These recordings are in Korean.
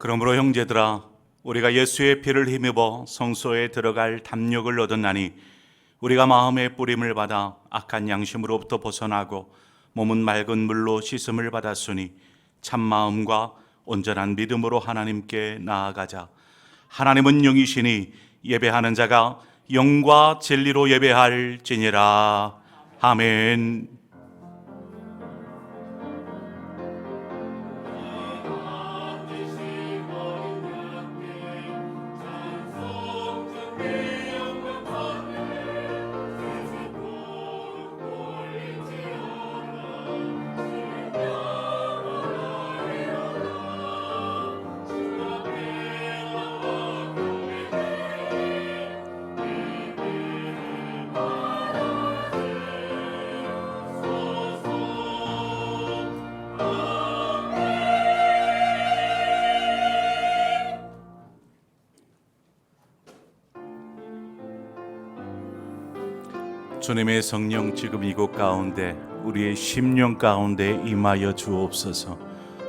그러므로 형제들아, 우리가 예수의 피를 힘입어 성소에 들어갈 담력을 얻었나니 우리가 마음의 뿌림을 받아 악한 양심으로부터 벗어나고 몸은 맑은 물로 씻음을 받았으니 참마음과 온전한 믿음으로 하나님께 나아가자. 하나님은 영이시니 예배하는 자가 영과 진리로 예배할지니라. 아멘. 주님의 성령 지금 이곳 가운데 우리의 심령 가운데 임하여 주옵소서.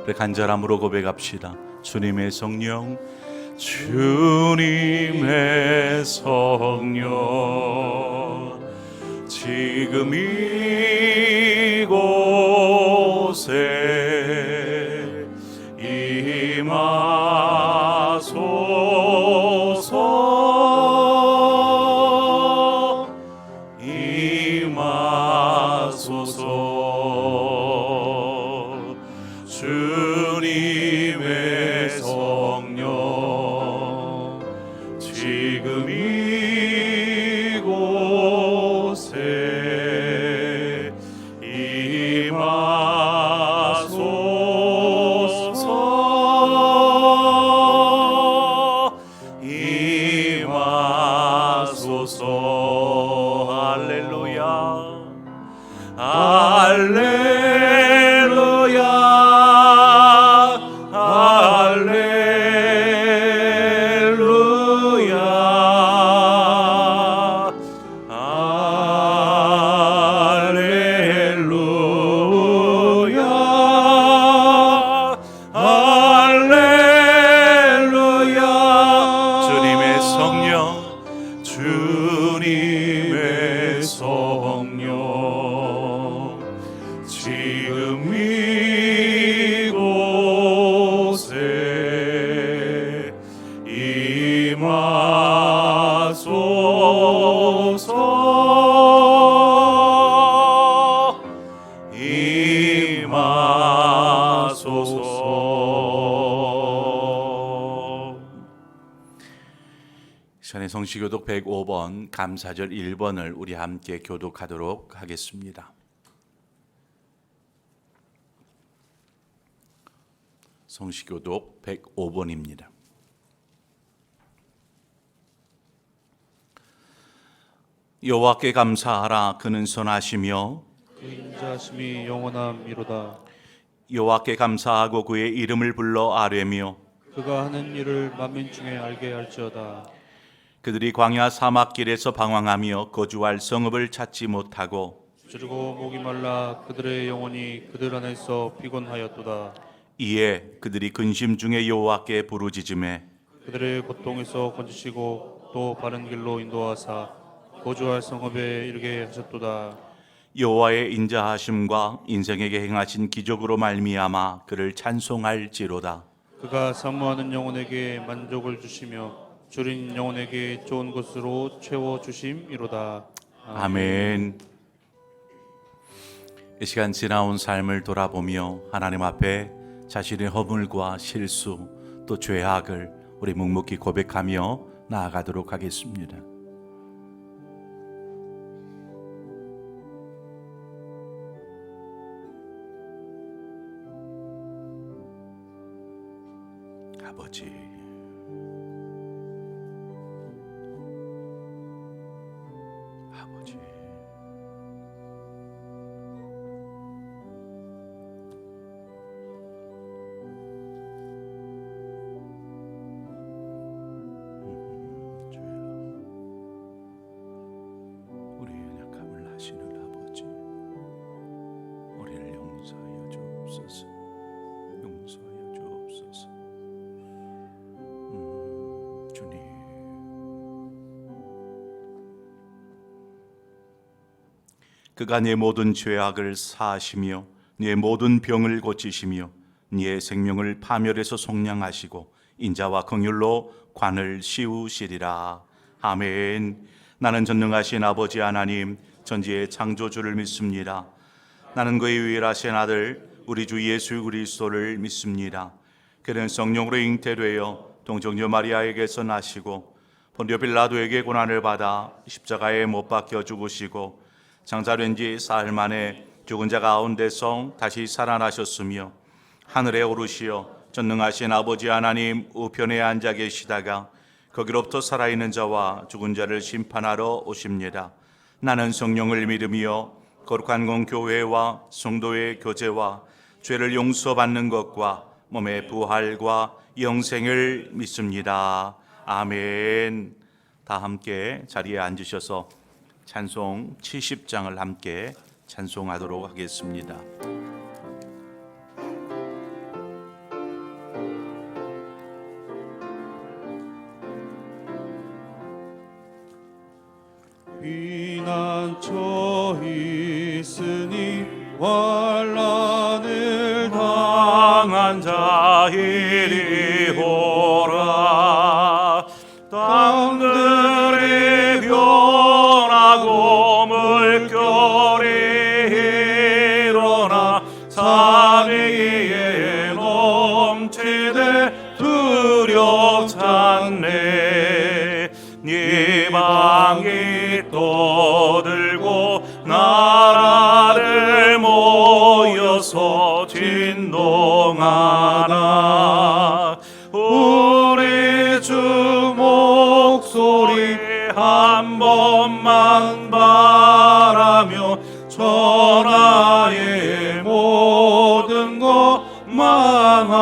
우리 간절함으로 고백합시다. 주님의 성령, 주님의 성령 지금 이곳에 임하소서. 임하소서. 주님의 성령 지금 이곳에 임하소서. 임하소서. 할렐루야. 할렐루야. 할렐루야. 할렐루야. 할렐루야. 주님의 성령, 주님의 성령 지금 이곳에 임하소서. 임하소서. 시간의 성시교독 105번 감사절 1번을 우리 함께 교독하도록 하겠습니다. 성시교독 105번입니다. 여호와께 감사하라. 그는 선하시며 그 인자하심이 영원함이로다. 여호와께 감사하고 그의 이름을 불러 아뢰며 그가 하는 일을 만민 중에 알게 할지어다. 그들이 광야 사막길에서 방황하며 거주할 성읍을 찾지 못하고 줄이고 목이 말라 그들의 영혼이 그들 안에서 피곤하였도다. 이에 그들이 근심 중에 여호와께 부르짖음에 그들의 고통에서 건지시고 또 바른 길로 인도하사 거주할 성읍에 이르게 하셨도다. 여호와의 인자하심과 인생에게 행하신 기적으로 말미암아 그를 찬송할지로다. 그가 사모하는 영혼에게 만족을 주시며 줄인 영혼에게 좋은 것으로 채워 주심이로다. 아멘. 이 시간 지나온 삶을 돌아보며 하나님 앞에 자신의 허물과 실수 또 죄악을 우리 묵묵히 고백하며 나아가도록 하겠습니다. 아버지, 아버지, 주여, 우리의 연약함을 아시는 아버지, 우리를 용서하여 주옵소서. 용서하여 주옵소서. 그가 네 모든 죄악을 사하시며 네 모든 병을 고치시며 네 생명을 파멸에서 속량하시고 인자와 긍휼로 관을 씌우시리라. 아멘. 나는 전능하신 아버지 하나님 전지의 창조주를 믿습니다. 나는 그의 유일하신 아들 우리 주 예수 그리스도를 믿습니다. 그는 성령으로 잉태되어 동정녀 마리아에게서 나시고 본디오 빌라도에게 고난을 받아 십자가에 못 박혀 죽으시고 장사된 지 사흘 만에 죽은 자 가운데서 다시 살아나셨으며 하늘에 오르시어 전능하신 아버지 하나님 우편에 앉아 계시다가 거기로부터 살아있는 자와 죽은 자를 심판하러 오십니다. 나는 성령을 믿으며 거룩한 공교회와 성도의 교제와 죄를 용서받는 것과 몸의 부활과 영생을 믿습니다. 아멘. 다 함께 자리에 앉으셔서 찬송 70장을 함께 찬송하도록 하겠습니다. 피난처 있으니 환난을 당한 자 이리 오라. 땅들이 변하고 물결이 일어나 산 위에 넘치되 두렵잖네. 이방이 떠들고 나라를 모여서 진동하나. 우리 주 목소리 한 번만 바라며 천하의 모든 것 망하겠네.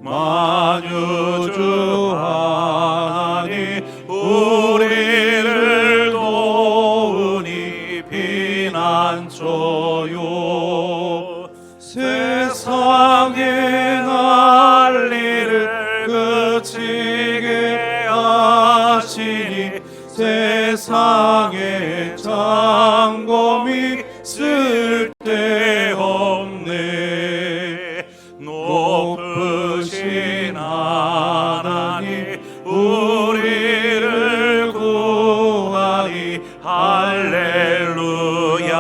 만유주 하나님 우리를 도우니 피난처요. 세상의 난리를 그치게 하시니 세상의 장검이 쓸데없네. 높으신 하나님 우리를 구하니 할렐루야.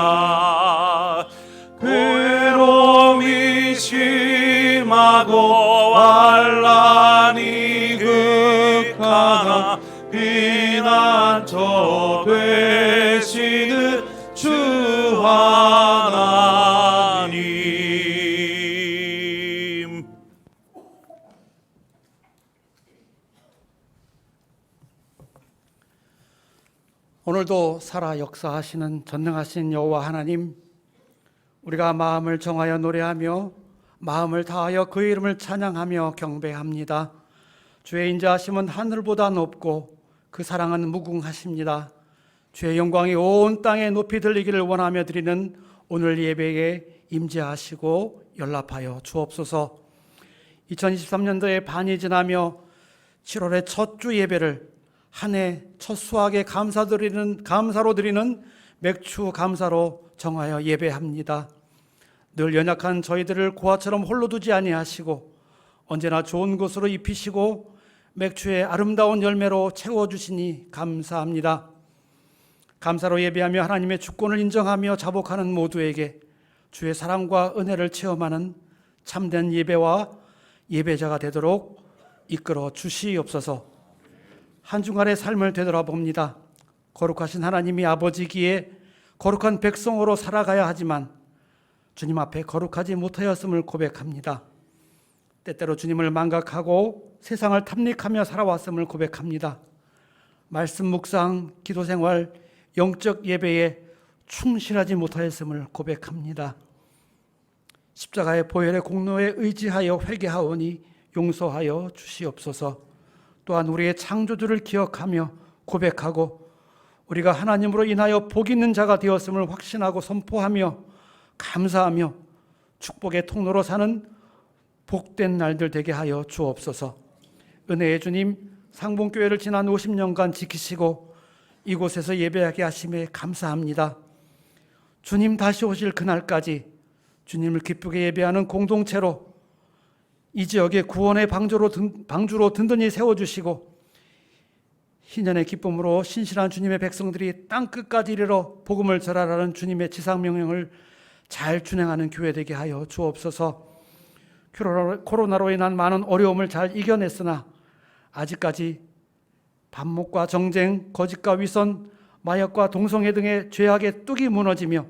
괴로움이 심하고 환난이 극하나 피난처 되시는 주 하나님. 오늘도 살아 역사하시는 전능하신 여호와 하나님, 우리가 마음을 정하여 노래하며 마음을 다하여 그 이름을 찬양하며 경배합니다. 주의 인자하심은 하늘보다 높고 그 사랑은 무궁하십니다. 주의 영광이 온 땅에 높이 들리기를 원하며 드리는 오늘 예배에 임재하시고 연락하여 주옵소서. 2023년도에 반이 지나며 7월의 첫 주 예배를 한 해 첫 수확에 감사로 드리는 맥추 감사로 정하여 예배합니다. 늘 연약한 저희들을 고아처럼 홀로 두지 아니하시고 언제나 좋은 것으로 입히시고 맥추의 아름다운 열매로 채워주시니 감사합니다. 감사로 예배하며 하나님의 주권을 인정하며 자복하는 모두에게 주의 사랑과 은혜를 체험하는 참된 예배와 예배자가 되도록 이끌어 주시옵소서. 한 주간의 삶을 되돌아봅니다. 거룩하신 하나님이 아버지기에 거룩한 백성으로 살아가야 하지만 주님 앞에 거룩하지 못하였음을 고백합니다. 때때로 주님을 망각하고 세상을 탐닉하며 살아왔음을 고백합니다. 말씀 묵상, 기도생활, 영적 예배에 충실하지 못하였음을 고백합니다. 십자가의 보혈의 공로에 의지하여 회개하오니 용서하여 주시옵소서. 또한 우리의 창조주를 기억하며 고백하고 우리가 하나님으로 인하여 복 있는 자가 되었음을 확신하고 선포하며 감사하며 축복의 통로로 사는 복된 날들 되게 하여 주옵소서. 은혜의 주님, 상봉교회를 지난 50년간 지키시고 이곳에서 예배하게 하심에 감사합니다. 주님 다시 오실 그날까지 주님을 기쁘게 예배하는 공동체로 이 지역의 구원의 방주로 든든히 세워주시고 희년의 기쁨으로 신실한 주님의 백성들이 땅끝까지 이르러 복음을 전하라는 주님의 지상명령을 잘 준행하는 교회 되게 하여 주옵소서. 코로나로 인한 많은 어려움을 잘 이겨냈으나 아직까지 반목과 정쟁, 거짓과 위선, 마약과 동성애 등의 죄악의 뚝이 무너지며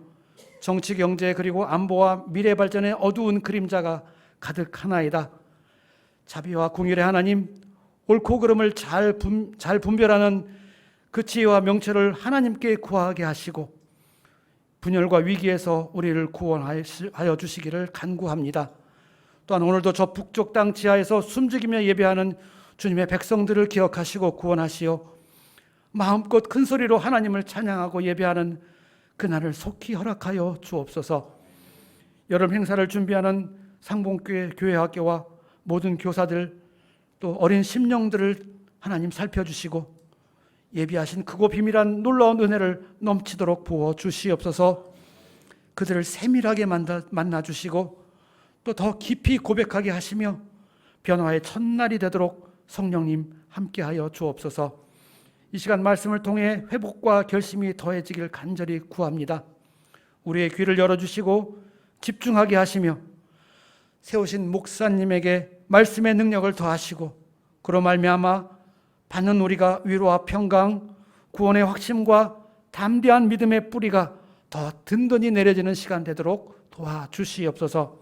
정치, 경제 그리고 안보와 미래 발전의 어두운 그림자가 가득하나이다. 자비와 공율의 하나님, 옳고 그름을 잘 분별하는 그 지혜와 명철을 하나님께 구하게 하시고 분열과 위기에서 우리를 구원하여 주시기를 간구합니다. 또한 오늘도 저 북쪽 땅 지하에서 숨죽이며 예배하는 주님의 백성들을 기억하시고 구원하시어 마음껏 큰 소리로 하나님을 찬양하고 예배하는 그날을 속히 허락하여 주옵소서. 여름 행사를 준비하는 상봉교회 교회학교와 모든 교사들 또 어린 심령들을 하나님 살펴주시고 예비하신 크고 비밀한 놀라운 은혜를 넘치도록 부어 주시옵소서. 그들을 세밀하게 만나 주시고 또 더 깊이 고백하게 하시며 변화의 첫날이 되도록 성령님 함께하여 주옵소서. 이 시간 말씀을 통해 회복과 결심이 더해지길 간절히 구합니다. 우리의 귀를 열어주시고 집중하게 하시며 세우신 목사님에게 말씀의 능력을 더하시고 그로 말미암아 받는 우리가 위로와 평강, 구원의 확신과 담대한 믿음의 뿌리가 더 든든히 내려지는 시간 되도록 도와주시옵소서.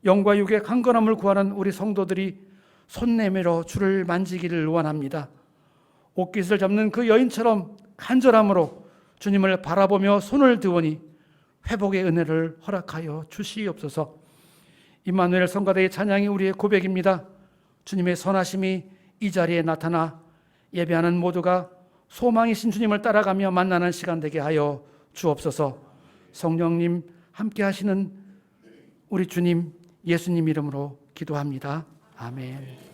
영과 육의 강건함을 구하는 우리 성도들이 손 내밀어 주를 만지기를 원합니다. 옷깃을 잡는 그 여인처럼 간절함으로 주님을 바라보며 손을 드오니 회복의 은혜를 허락하여 주시옵소서. 임마누엘 성가대의 찬양이 우리의 고백입니다. 주님의 선하심이 이 자리에 나타나 예배하는 모두가 소망이신 주님을 따라가며 만나는 시간 되게 하여 주옵소서. 성령님 함께 하시는 우리 주님 예수님 이름으로 기도합니다. 아멘.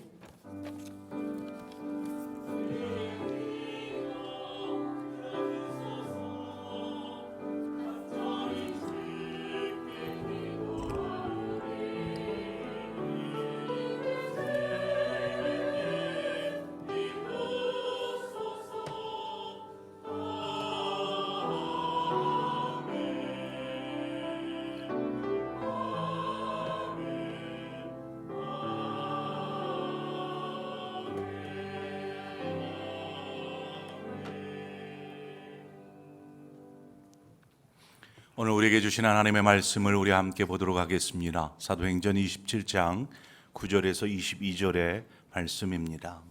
오늘 우리에게 주신 하나님의 말씀을 우리 함께 보도록 하겠습니다. 사도행전 27장 9절에서 22절의 말씀입니다.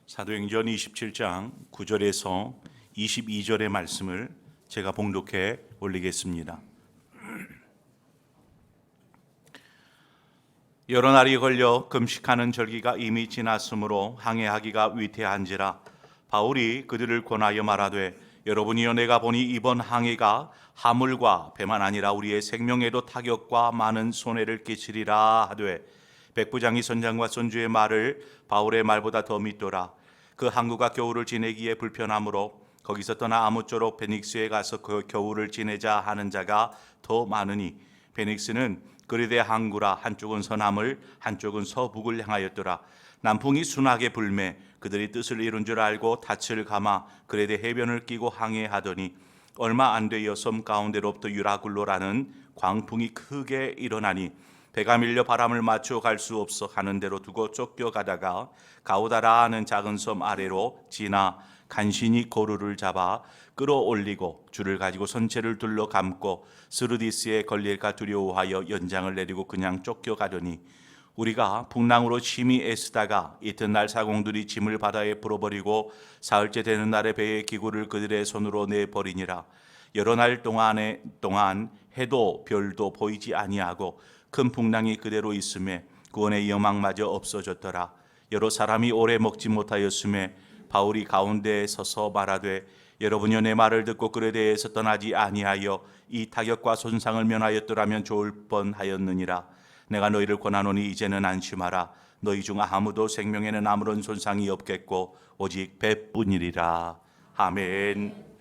사도행전 27장 9절에서 22절의 말씀을 제가 봉독해 올리겠습니다. 여러 날이 걸려 금식하는 절기가 이미 지났으므로 항해하기가 위태한지라 바울이 그들을 권하여 말하되 여러분이여 내가 보니 이번 항해가 하물과 배만 아니라 우리의 생명에도 타격과 많은 손해를 끼치리라 하되 백부장이 선장과 선주의 말을 바울의 말보다 더 믿더라. 그 항구가 겨울을 지내기에 불편하므로 거기서 떠나 아무쪼록 베닉스에 가서 그 겨울을 지내자 하는 자가 더 많으니 베닉스는 그리대 항구라 한쪽은 서남을 한쪽은 서북을 향하였더라. 남풍이 순하게 불매 그들이 뜻을 이룬 줄 알고 닻을 감아 그레데 해변을 끼고 항해하더니 얼마 안 되어 섬 가운데로부터 유라굴로라는 광풍이 크게 일어나니 배가 밀려 바람을 맞추어 갈 수 없어 가는 대로 두고 쫓겨가다가 가우다라 하는 작은 섬 아래로 지나 간신히 고루를 잡아 끌어올리고 줄을 가지고 선체를 둘러 감고 스르디스에 걸릴까 두려워하여 연장을 내리고 그냥 쫓겨가더니 우리가 풍랑으로 심히 애쓰다가 이튿날 사공들이 짐을 바다에 풀어버리고 사흘째 되는 날에 배의 기구를 그들의 손으로 내버리니라. 여러 날 동안 해도 별도 보이지 아니하고 큰 풍랑이 그대로 있음에 구원의 여망마저 없어졌더라. 여러 사람이 오래 먹지 못하였음에 바울이 가운데에 서서 말하되 여러분이여 내 말을 듣고 그레데에서 떠나지 아니하여 이 타격과 손상을 면하였더라면 좋을 뻔하였느니라. 내가 너희를 권하노니 이제는 안심하라. 너희 중 아무도 생명에는 아무런 손상이 없겠고 오직 배뿐이리라. 아멘.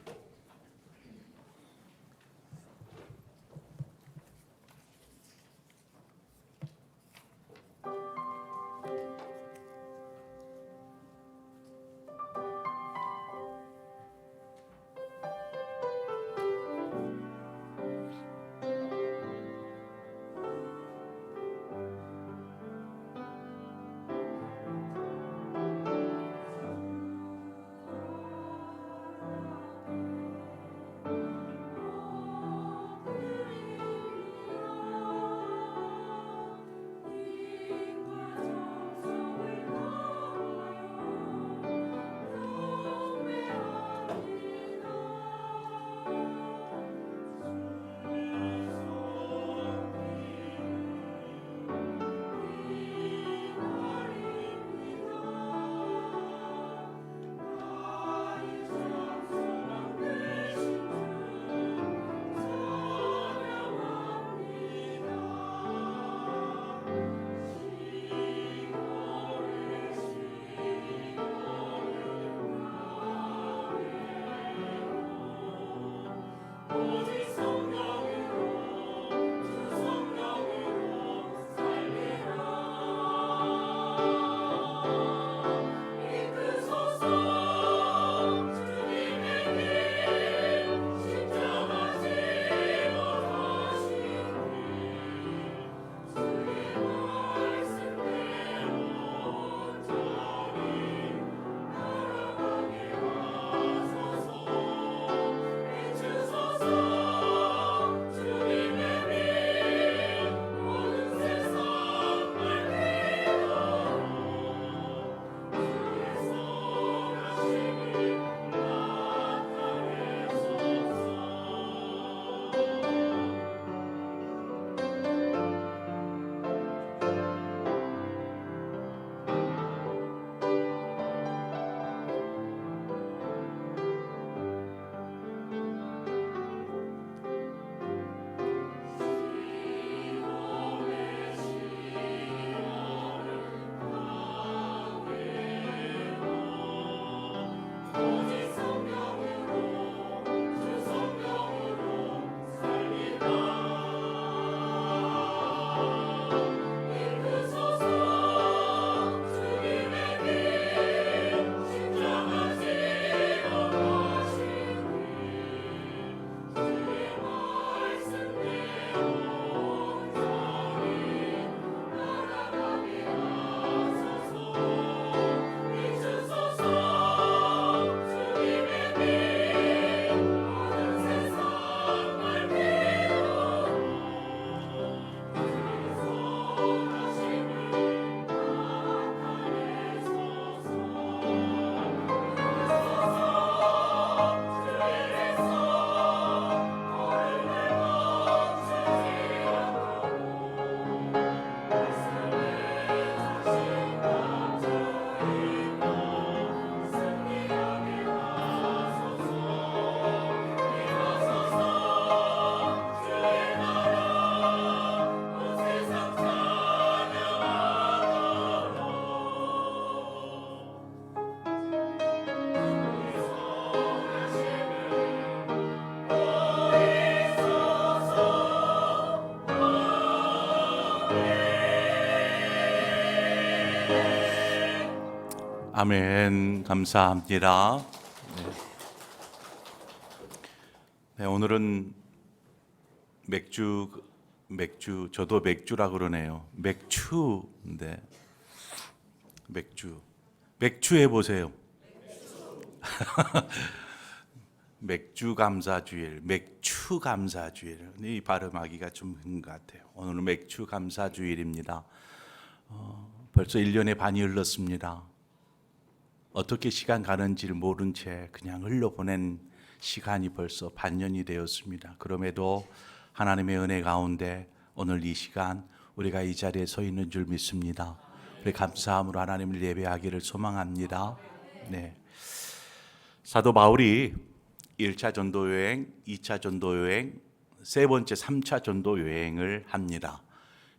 아멘. 감사합니다. 네, 오늘은 맥주 저도 맥주라 그러네요. 맥주인데 맥주 해보세요. 맥주 감사주일, 맥주 감사주일. 이 발음하기가 좀 힘든 것 같아요. 오늘은 맥주 감사주일입니다. 벌써 1년의 반이 흘렀습니다. 어떻게 시간 가는지를 모른 채 그냥 흘러보낸 시간이 벌써 반년이 되었습니다. 그럼에도 하나님의 은혜 가운데 오늘 이 시간 우리가 이 자리에 서 있는 줄 믿습니다. 우리 감사함으로 하나님을 예배하기를 소망합니다. 네. 사도 바울이 1차 전도 여행, 2차 전도 여행, 세 번째 3차 전도 여행을 합니다.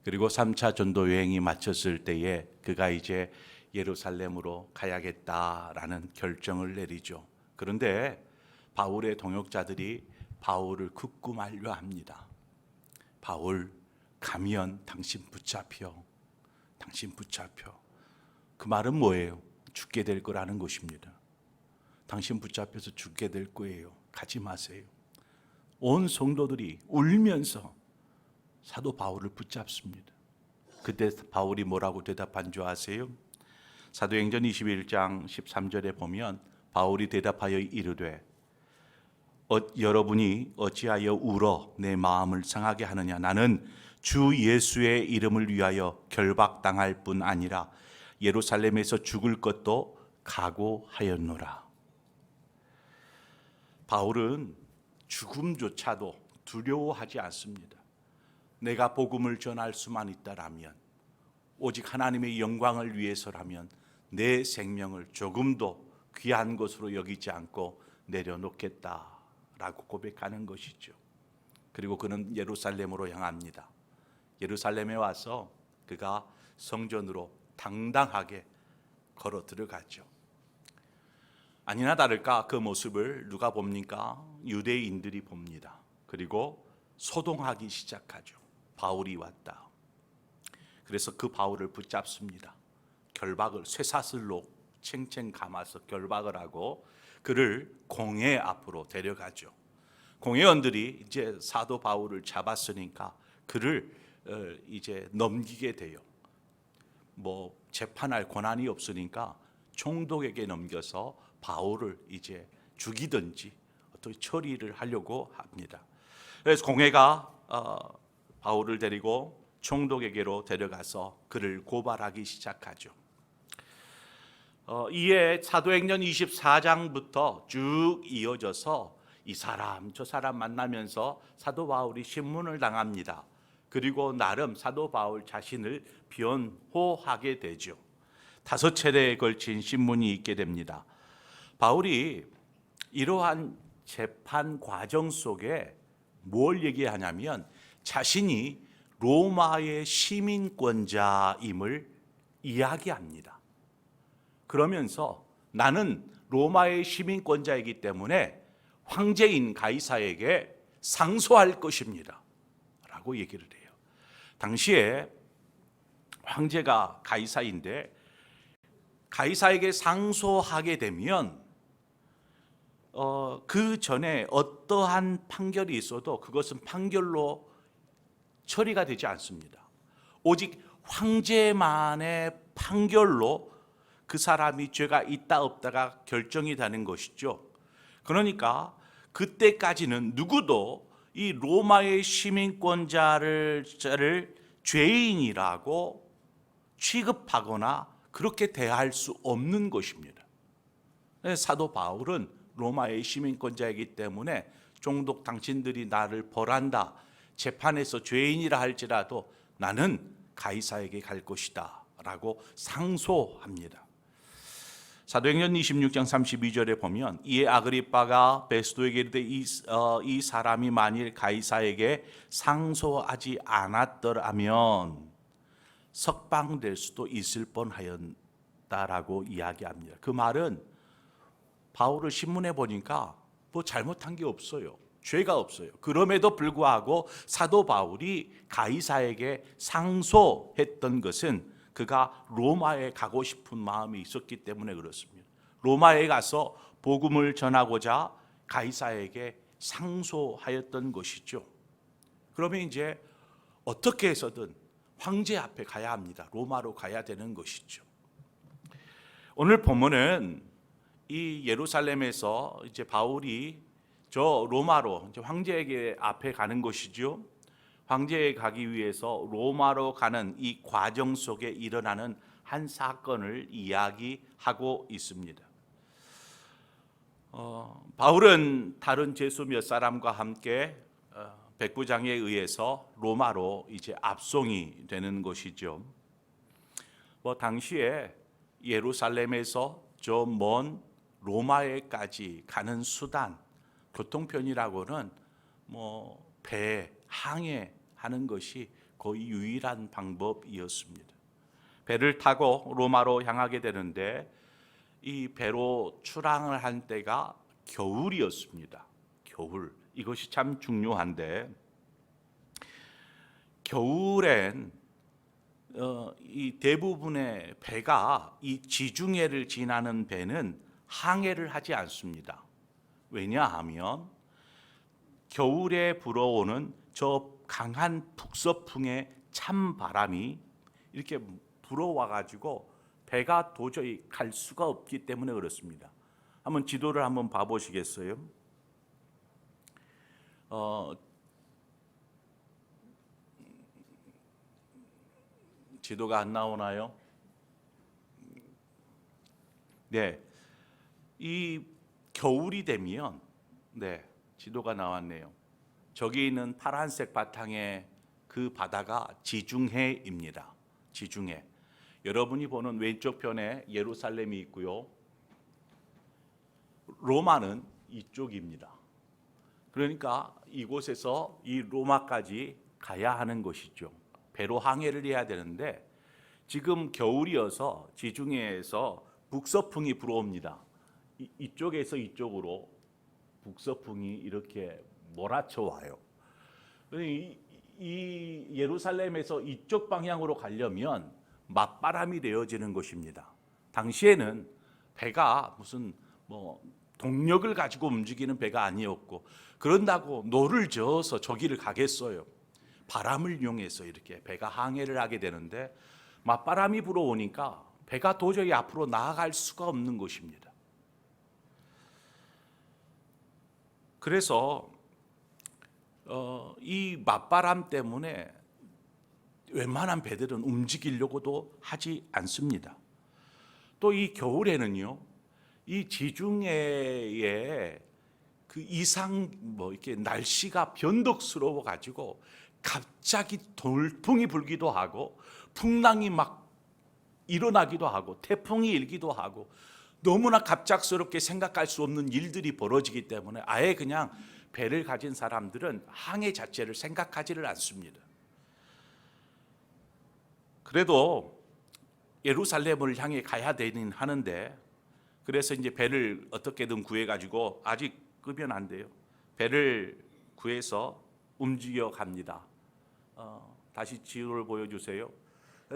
그리고 3차 전도 여행이 마쳤을 때에 그가 이제 예루살렘으로 가야겠다라는 결정을 내리죠. 그런데 바울의 동역자들이 바울을 굳고 만류합니다. 바울, 가면 당신 붙잡혀. 당신 붙잡혀. 그 말은 뭐예요? 죽게 될 거라는 것입니다. 당신 붙잡혀서 죽게 될 거예요. 가지 마세요. 온 성도들이 울면서 사도 바울을 붙잡습니다. 그때 바울이 뭐라고 대답한 줄 아세요? 사도행전 21장 13절에 보면 바울이 대답하여 이르되 여러분이 어찌하여 울어 내 마음을 상하게 하느냐. 나는 주 예수의 이름을 위하여 결박당할 뿐 아니라 예루살렘에서 죽을 것도 각오하였노라. 바울은 죽음조차도 두려워하지 않습니다. 내가 복음을 전할 수만 있다라면, 오직 하나님의 영광을 위해서라면 내 생명을 조금도 귀한 것으로 여기지 않고 내려놓겠다라고 고백하는 것이죠. 그리고 그는 예루살렘으로 향합니다. 예루살렘에 와서 그가 성전으로 당당하게 걸어 들어가죠. 아니나 다를까 그 모습을 누가 봅니까? 유대인들이 봅니다. 그리고 소동하기 시작하죠. 바울이 왔다. 그래서 그 바울을 붙잡습니다. 결박을 쇠사슬로 챙챙 감아서 결박을 하고 그를 공회 앞으로 데려가죠. 공회원들이 이제 사도 바울을 잡았으니까 그를 이제 넘기게 돼요. 뭐 재판할 권한이 없으니까 총독에게 넘겨서 바울을 이제 죽이든지 어떻게 처리를 하려고 합니다. 그래서 공회가 바울을 데리고 총독에게로 데려가서 그를 고발하기 시작하죠. 이에 사도행전 24장부터 쭉 이어져서 이 사람 저 사람 만나면서 사도 바울이 신문을 당합니다. 그리고 나름 사도 바울 자신을 변호하게 되죠. 5차례에 걸친 신문이 있게 됩니다. 바울이 이러한 재판 과정 속에 뭘 얘기하냐면 자신이 로마의 시민권자임을 이야기합니다. 그러면서 나는 로마의 시민권자이기 때문에 황제인 가이사에게 상소할 것입니다 라고 얘기를 해요. 당시에 황제가 가이사인데 가이사에게 상소하게 되면 그 전에 어떠한 판결이 있어도 그것은 판결로 처리가 되지 않습니다. 오직 황제만의 판결로 그 사람이 죄가 있다 없다가 결정이 되는 것이죠. 그러니까 그때까지는 누구도 이 로마의 시민권자를 죄인이라고 취급하거나 그렇게 대할 수 없는 것입니다. 사도 바울은 로마의 시민권자이기 때문에 총독 당신들이 나를 벌한다, 재판에서 죄인이라 할지라도 나는 가이사에게 갈 것이다 라고 상소합니다. 사도행전 26장 32절에 보면 이에 아그리빠가 베스도에게 이르되 이 사람이 만일 가이사에게 상소하지 않았더라면 석방될 수도 있을 뻔하였다라고 이야기합니다. 그 말은 바울을 신문해 보니까 뭐 잘못한 게 없어요. 죄가 없어요. 그럼에도 불구하고 사도 바울이 가이사에게 상소했던 것은 그가 로마에 가고 싶은 마음이 있었기 때문에 그렇습니다. 로마에 가서 복음을 전하고자 가이사에게 상소하였던 것이죠. 그러면 이제 어떻게 해서든 황제 앞에 가야 합니다. 로마로 가야 되는 것이죠. 오늘 본문은 이 예루살렘에서 이제 바울이 저 로마로 이제 황제에게 앞에 가는 것이죠. 황제에 가기 위해서 로마로 가는 이 과정 속에 일어나는 한 사건을 이야기하고 있습니다. 바울은 다른 죄수 몇 사람과 함께 백부장에 의해서 로마로 이제 압송이 되는 것이죠. 뭐 당시에 예루살렘에서 저 먼 로마에까지 가는 수단, 교통편이라고는 뭐 배, 항해 하는 것이 거의 유일한 방법이었습니다. 배를 타고 로마로 향하게 되는데 이 배로 출항을 한 때가 겨울이었습니다. 겨울. 이것이 참 중요한데 겨울엔 이 대부분의 배가 이 지중해를 지나는 배는 항해를 하지 않습니다. 왜냐하면 겨울에 불어오는 저 강한 북서풍의 찬 바람이 이렇게 불어와 가지고 배가 도저히 갈 수가 없기 때문에 그렇습니다. 한번 지도를 한번 봐보시겠어요? 지도가 안 나오나요? 네, 이 겨울이 되면 지도가 나왔네요. 저기 있는 파란색 바탕의 그 바다가 지중해입니다. 지중해. 여러분이 보는 왼쪽 편에 예루살렘이 있고요. 로마는 이쪽입니다. 그러니까 이곳에서 이 로마까지 가야 하는 것이죠. 배로 항해를 해야 되는데 지금 겨울이어서 지중해에서 북서풍이 불어옵니다. 이쪽에서 이쪽으로 북서풍이 이렇게 몰아쳐 와요. 이 예루살렘에서 이쪽 방향으로 가려면 맞바람이 되어지는 것입니다. 당시에는 배가 무슨 동력을 가지고 움직이는 배가 아니었고 그런다고 노를 저어서 저기를 가겠어요. 바람을 이용해서 이렇게 배가 항해를 하게 되는데 맞바람이 불어오니까 배가 도저히 앞으로 나아갈 수가 없는 것입니다. 그래서 이 맞바람 때문에 웬만한 배들은 움직이려고도 하지 않습니다. 또 이 겨울에는요, 이 지중해의 그 이상 이렇게 날씨가 변덕스러워 가지고 갑자기 돌풍이 불기도 하고 풍랑이 막 일어나기도 하고 태풍이 일기도 하고 너무나 갑작스럽게 생각할 수 없는 일들이 벌어지기 때문에 아예 그냥 배를 가진 사람들은 항해 자체를 생각하지를 않습니다. 그래도 예루살렘을 향해 가야 되긴 하는데 그래서 이제 배를 어떻게든 구해 가지고 아직 끄면 안 돼요. 배를 구해서 움직여 갑니다. 다시 지도를 보여주세요.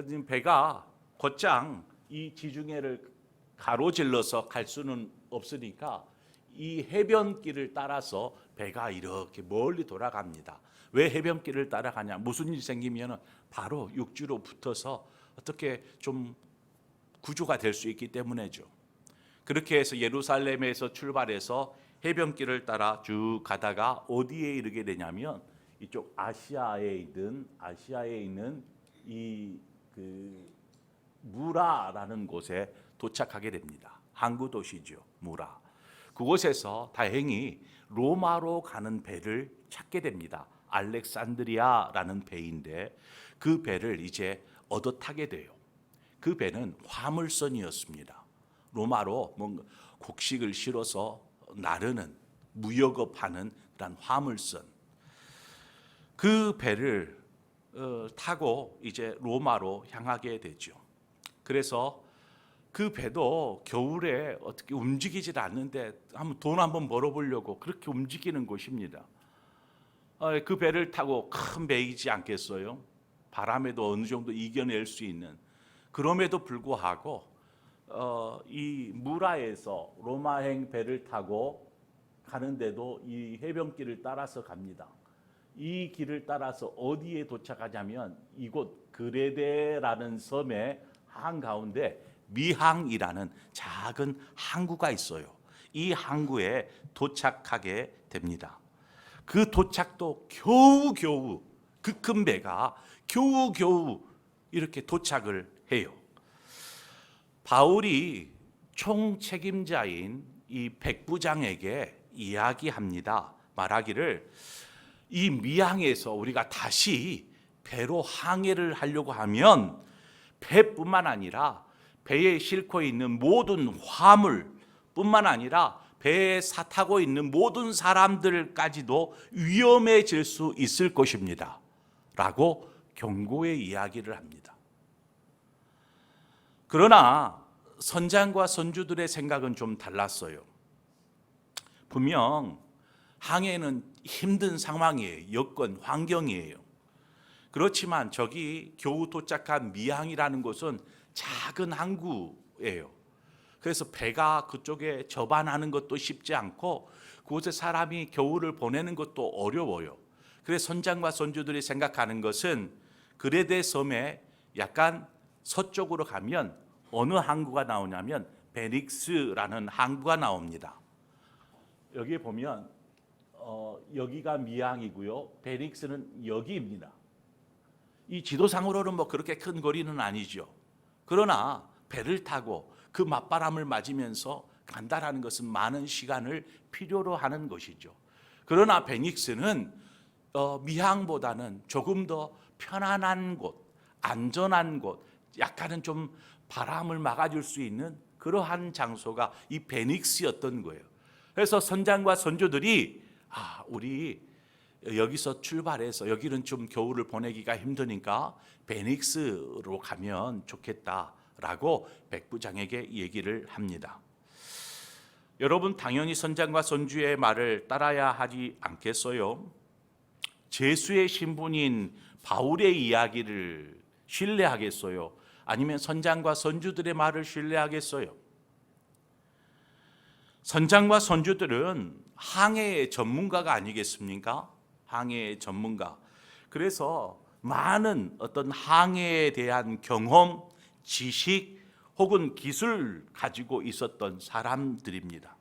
지금 배가 곧장 이 지중해를 가로질러서 갈 수는 없으니까 이 해변길을 따라서 배가 이렇게 멀리 돌아갑니다. 왜 해변길을 따라가냐? 무슨 일이 생기면 바로 육지로 붙어서 어떻게 좀 구조가 될 수 있기 때문이죠. 그렇게 해서 예루살렘에서 출발해서 해변길을 따라 쭉 가다가 어디에 이르게 되냐면 이쪽 아시아에 있는 이 무라라는 곳에 도착하게 됩니다. 항구 도시죠, 무라. 그곳에서 다행히 로마로 가는 배를 찾게 됩니다. 알렉산드리아라는 배인데 그 배를 이제 얻어 타게 돼요. 그 배는 화물선이었습니다. 로마로 뭔가 곡식을 실어서 나르는 무역업하는 그런 화물선. 그 배를 타고 이제 로마로 향하게 되죠. 그래서 그 배도 겨울에 어떻게 움직이질 않는데 돈 한번 벌어보려고 그렇게 움직이는 것입니다. 그 배를 타고 큰 배이지 않겠어요? 바람에도 어느 정도 이겨낼 수 있는. 그럼에도 불구하고 이 무라에서 로마행 배를 타고 가는데도 이 해변길을 따라서 갑니다. 이 길을 따라서 어디에 도착하냐면 이곳 그레데라는 섬의 한가운데 미항이라는 작은 항구가 있어요. 이 항구에 도착하게 됩니다. 그 도착도 겨우겨우 그 큰 배가 겨우겨우 이렇게 도착을 해요. 바울이 총책임자인 이 백부장에게 이야기합니다. 말하기를 이 미항에서 우리가 다시 배로 항해를 하려고 하면 배뿐만 아니라 배에 싣고 있는 모든 화물뿐만 아니라 배에 타고 있는 모든 사람들까지도 위험해질 수 있을 것입니다. 라고 경고의 이야기를 합니다. 그러나 선장과 선주들의 생각은 좀 달랐어요. 분명 항해는 힘든 상황이에요. 여건, 환경이에요. 그렇지만 저기 겨우 도착한 미항이라는 곳은 작은 항구예요. 그래서 배가 그쪽에 접안하는 것도 쉽지 않고 그곳에 사람이 겨울을 보내는 것도 어려워요. 그래서 선장과 선주들이 생각하는 것은 그레데 섬에 약간 서쪽으로 가면 어느 항구가 나오냐면 베닉스라는 항구가 나옵니다. 여기 보면 여기가 미항이고요. 베닉스는 여기입니다. 이 지도상으로는 뭐 그렇게 큰 거리는 아니죠. 그러나 배를 타고 그 맞바람을 맞으면서 간다라는 것은 많은 시간을 필요로 하는 것이죠. 그러나 베닉스는 미항보다는 조금 더 편안한 곳, 안전한 곳, 약간은 좀 바람을 막아줄 수 있는 그러한 장소가 이 베닉스였던 거예요. 그래서 선장과 선주들이 우리 여기서 출발해서 여기는 좀 겨울을 보내기가 힘드니까 베닉스로 가면 좋겠다라고 백부장에게 얘기를 합니다. 여러분 당연히 선장과 선주의 말을 따라야 하지 않겠어요? 제수의 신분인 바울의 이야기를 신뢰하겠어요? 아니면 선장과 선주들의 말을 신뢰하겠어요? 선장과 선주들은 항해의 전문가가 아니겠습니까? 항해의 전문가. 그래서 많은 어떤 항해에 대한 경험, 지식 혹은 기술 가지고 있었던 사람들입니다.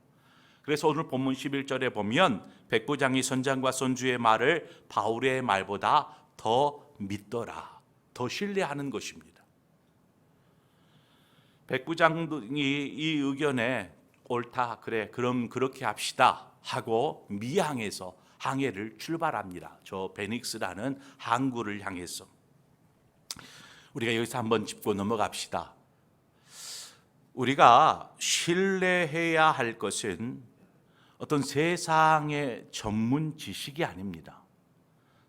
그래서 오늘 본문 11절에 보면 백부장이 선장과 선주의 말을 바울의 말보다 더 믿더라, 더 신뢰하는 것입니다. 백부장이 이 의견에 옳다, 그래, 그럼 그렇게 합시다 하고 미항에서 항해를 출발합니다. 저 베닉스라는 항구를 향해서. 우리가 여기서 한번 짚고 넘어갑시다. 우리가 신뢰해야 할 것은 어떤 세상의 전문 지식이 아닙니다.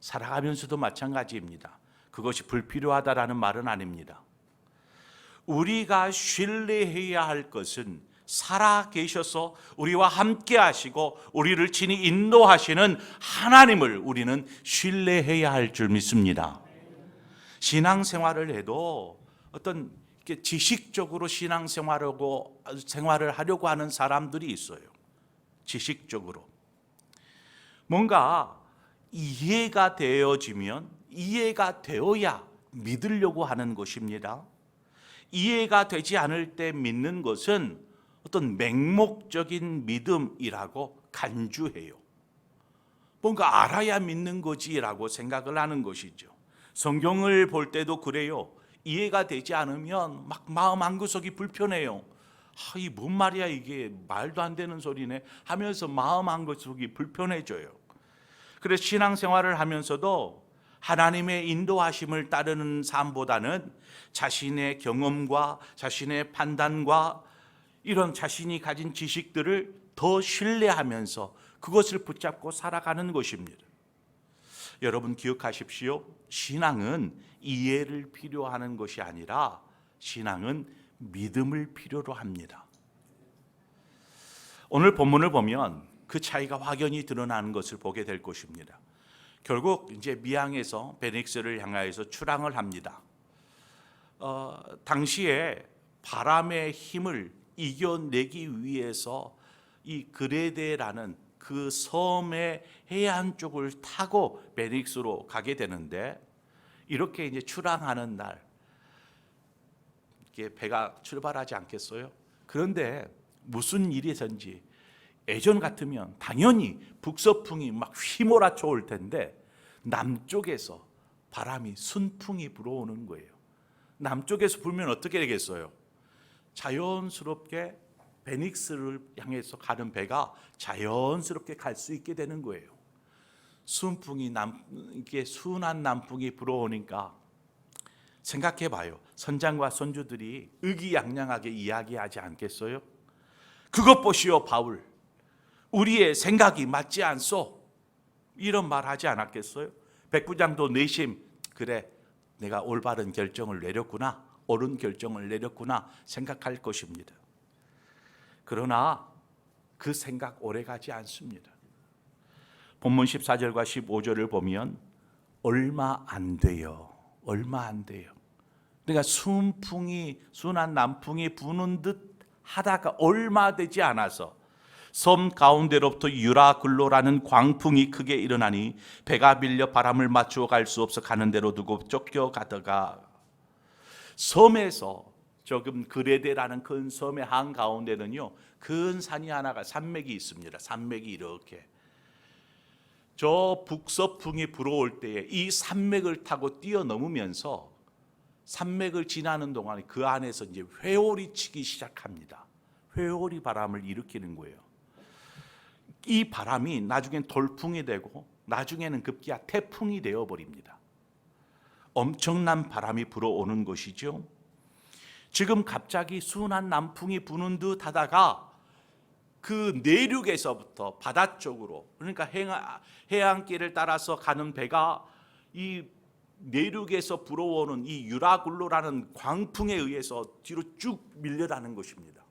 살아가면서도 마찬가지입니다. 그것이 불필요하다라는 말은 아닙니다. 우리가 신뢰해야 할 것은 살아 계셔서 우리와 함께 하시고 우리를 친히 인도하시는 하나님을 우리는 신뢰해야 할 줄 믿습니다. 신앙생활을 해도 어떤 지식적으로 신앙생활을 하려고 하는 사람들이 있어요. 지식적으로 뭔가 이해가 되어지면, 이해가 되어야 믿으려고 하는 것입니다. 이해가 되지 않을 때 믿는 것은 어떤 맹목적인 믿음이라고 간주해요. 뭔가 알아야 믿는 거지라고 생각을 하는 것이죠. 성경을 볼 때도 그래요. 이해가 되지 않으면 막 마음 한구석이 불편해요. 이 뭔 말이야, 이게 말도 안 되는 소리네 하면서 마음 한구석이 불편해져요. 그래서 신앙생활을 하면서도 하나님의 인도하심을 따르는 삶보다는 자신의 경험과 자신의 판단과 이런 자신이 가진 지식들을 더 신뢰하면서 그것을 붙잡고 살아가는 것입니다. 여러분 기억하십시오. 신앙은 이해를 필요하는 것이 아니라 신앙은 믿음을 필요로 합니다. 오늘 본문을 보면 그 차이가 확연히 드러나는 것을 보게 될 것입니다. 결국 이제 미항에서 베닉스를 향하여서 출항을 합니다. 당시에 바람의 힘을 이겨내기 위해서 이 그레데라는 그 섬의 해안 쪽을 타고 베닉스로 가게 되는데, 이렇게 이제 출항하는 날 이렇게 배가 출발하지 않겠어요? 그런데 무슨 일이든지 예전 같으면 당연히 북서풍이 막 휘몰아쳐 올 텐데 남쪽에서 바람이 순풍이 불어오는 거예요. 남쪽에서 불면 어떻게 되겠어요? 자연스럽게 베닉스를 향해서 가는 배가 자연스럽게 갈 수 있게 되는 거예요. 순풍이 이게 순한 남풍이 불어오니까 생각해 봐요. 선장과 선주들이 의기양양하게 이야기하지 않겠어요? 그것 보시오 바울, 우리의 생각이 맞지 않소, 이런 말 하지 않았겠어요? 백부장도 내심 그래 내가 올바른 결정을 내렸구나, 옳은 결정을 내렸구나 생각할 것입니다. 그러나 그 생각 오래가지 않습니다. 본문 14절과 15절을 보면 얼마 안 돼요. 얼마 안 돼요. 그러니까 순한 남풍이 부는 듯 하다가 얼마 되지 않아서 섬 가운데로부터 유라굴로라는 광풍이 크게 일어나니 배가 밀려 바람을 맞추어 갈 수 없어 가는 대로 두고 쫓겨가다가 섬에서 조금 그레데라는 큰 섬의 한가운데는요 큰 산이 하나가 산맥이 있습니다. 산맥이 이렇게 저 북서풍이 불어올 때에 이 산맥을 타고 뛰어넘으면서 산맥을 지나는 동안에 그 안에서 이제 회오리 치기 시작합니다. 회오리 바람을 일으키는 거예요. 이 바람이 나중엔 돌풍이 되고 나중에는 급기야 태풍이 되어버립니다. 엄청난 바람이 불어오는 것이죠. 지금 갑자기 순한 남풍이 부는 듯 하다가 그 내륙에서부터 바다 쪽으로, 그러니까 해안길을 따라서 가는 배가 이 내륙에서 불어오는 이 유라굴로라는 광풍에 의해서 뒤로 쭉 밀려나는 것입니다.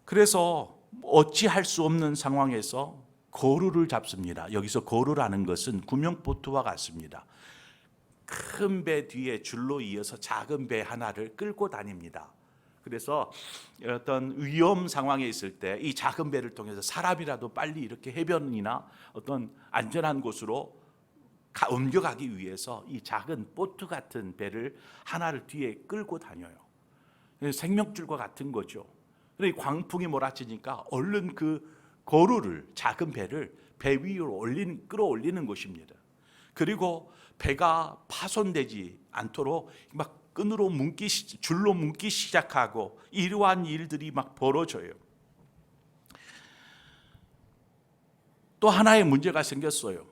그래서 어찌할 수 없는 상황에서 거루를 잡습니다. 여기서 거루라는 것은 구명보트와 같습니다. 큰 배 뒤에 줄로 이어서 작은 배 하나를 끌고 다닙니다. 그래서 어떤 위험 상황에 있을 때 이 작은 배를 통해서 사람이라도 빨리 이렇게 해변이나 어떤 안전한 곳으로 옮겨가기 위해서 이 작은 보트 같은 배를 하나를 뒤에 끌고 다녀요. 생명줄과 같은 거죠. 그래서 광풍이 몰아치니까 얼른 그 거루를, 작은 배를 배 위로 끌어올리는 것입니다. 그리고 배가 파손되지 않도록 막 줄로 묶기 시작하고 이러한 일들이 막 벌어져요. 또 하나의 문제가 생겼어요.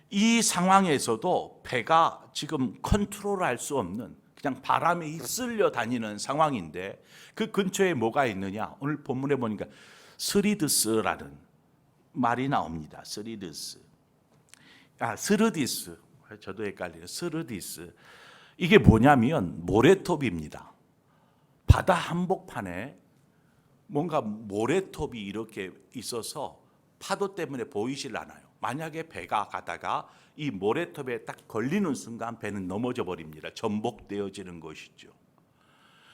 이 상황에서도 배가 지금 컨트롤할 수 없는 그냥 바람에 휩쓸려 다니는 상황인데 그 근처에 뭐가 있느냐? 오늘 본문에 보니까 스리드스라는 말이 나옵니다. 스리드스. 스르디스. 저도 헷갈려요. 스르디스. 이게 뭐냐면 모래톱입니다. 바다 한복판에 뭔가 모래톱이 이렇게 있어서 파도 때문에 보이질 않아요. 만약에 배가 가다가 이 모래톱에 딱 걸리는 순간 배는 넘어져 버립니다. 전복되어지는 것이죠.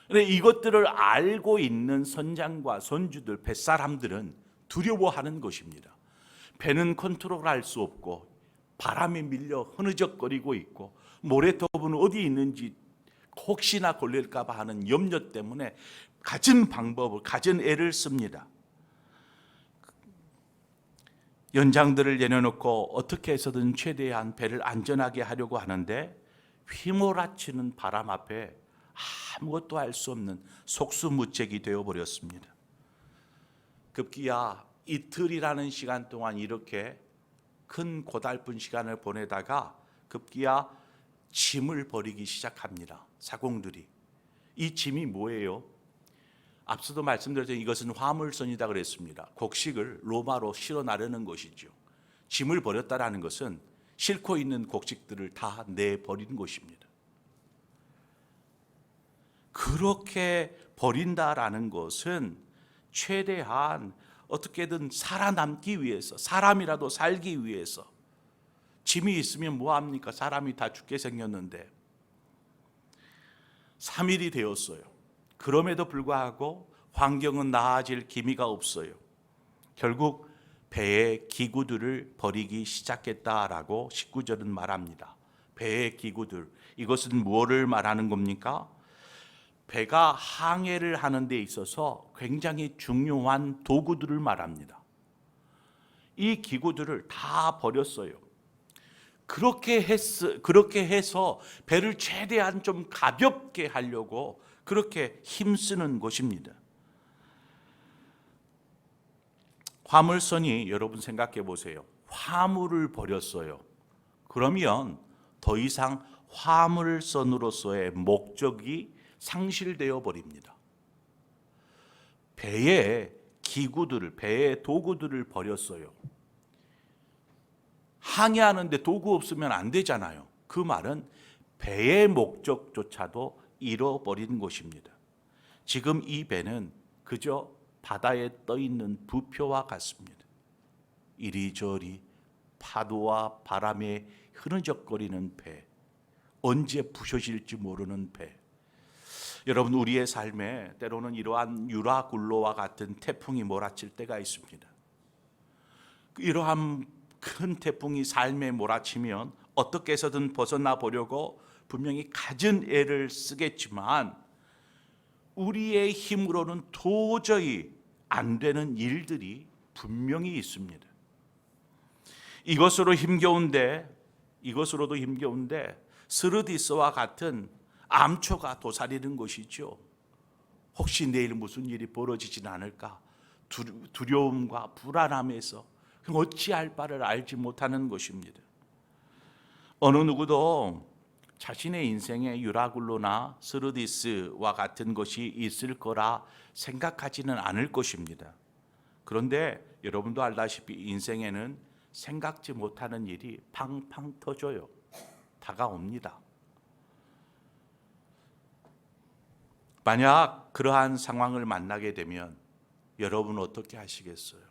그런데 이것들을 알고 있는 선장과 선주들, 뱃사람들은 두려워하는 것입니다. 배는 컨트롤할 수 없고 바람에 밀려 흐느적거리고 있고 모래톱은 어디 있는지 혹시나 걸릴까 봐 하는 염려 때문에 가진 애를 씁니다. 연장들을 내려놓고 어떻게 해서든 최대한 배를 안전하게 하려고 하는데 휘몰아치는 바람 앞에 아무것도 할 수 없는 속수무책이 되어버렸습니다. 급기야 이틀이라는 시간 동안 이렇게 큰 고달픈 시간을 보내다가 급기야 짐을 버리기 시작합니다. 사공들이. 이 짐이 뭐예요? 앞서도 말씀드렸던 이것은 화물선이다 그랬습니다. 곡식을 로마로 실어 나르는 것이죠. 짐을 버렸다라는 것은 싣고 있는 곡식들을 다 내버린 것입니다. 그렇게 버린다라는 것은 최대한 어떻게든 살아남기 위해서, 사람이라도 살기 위해서. 짐이 있으면 뭐합니까? 사람이 다 죽게 생겼는데 3일이 되었어요. 그럼에도 불구하고 환경은 나아질 기미가 없어요. 결국 배의 기구들을 버리기 시작했다라고 19절은 말합니다. 배의 기구들, 이것은 무엇을 말하는 겁니까? 배가 항해를 하는 데 있어서 굉장히 중요한 도구들을 말합니다. 이 기구들을 다 버렸어요. 그렇게 해서 배를 최대한 좀 가볍게 하려고 그렇게 힘쓰는 것입니다. 화물선이, 여러분 생각해 보세요. 화물을 버렸어요. 그러면 더 이상 화물선으로서의 목적이 상실되어 버립니다. 배의 기구들을, 배의 도구들을 버렸어요. 항해하는데 도구 없으면 안 되잖아요. 그 말은 배의 목적조차도 잃어버린 것입니다. 지금 이 배는 그저 바다에 떠 있는 부표와 같습니다. 이리저리 파도와 바람에 흐느적거리는 배, 언제 부서질지 모르는 배. 여러분, 우리의 삶에 때로는 이러한 유라굴로와 같은 태풍이 몰아칠 때가 있습니다. 이러한 큰 태풍이 삶에 몰아치면 어떻게 해서든 벗어나 보려고 분명히 갖은 애를 쓰겠지만 우리의 힘으로는 도저히 안 되는 일들이 분명히 있습니다. 이것으로도 힘겨운데 스르디스와 같은 암초가 도사리는 것이죠. 혹시 내일 무슨 일이 벌어지진 않을까 두려움과 불안함에서 어찌할 바를 알지 못하는 것입니다. 어느 누구도 자신의 인생에 유라굴로나 스르디스와 같은 것이 있을 거라 생각하지는 않을 것입니다. 그런데 여러분도 알다시피 인생에는 생각지 못하는 일이 팡팡 터져요. 다가옵니다. 만약 그러한 상황을 만나게 되면 여러분은 어떻게 하시겠어요?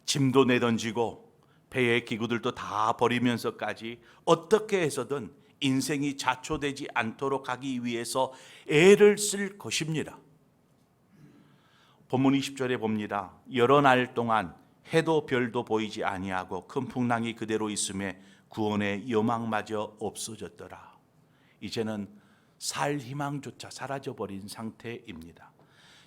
짐도 내던지고 배의 기구들도 다 버리면서까지 어떻게 해서든 인생이 자초되지 않도록 하기 위해서 애를 쓸 것입니다. 본문 20절에 봅니다. 여러 날 동안 해도 별도 보이지 아니하고 큰 풍랑이 그대로 있음에 구원의 여망마저 없어졌더라. 이제는 살 희망조차 사라져버린 상태입니다.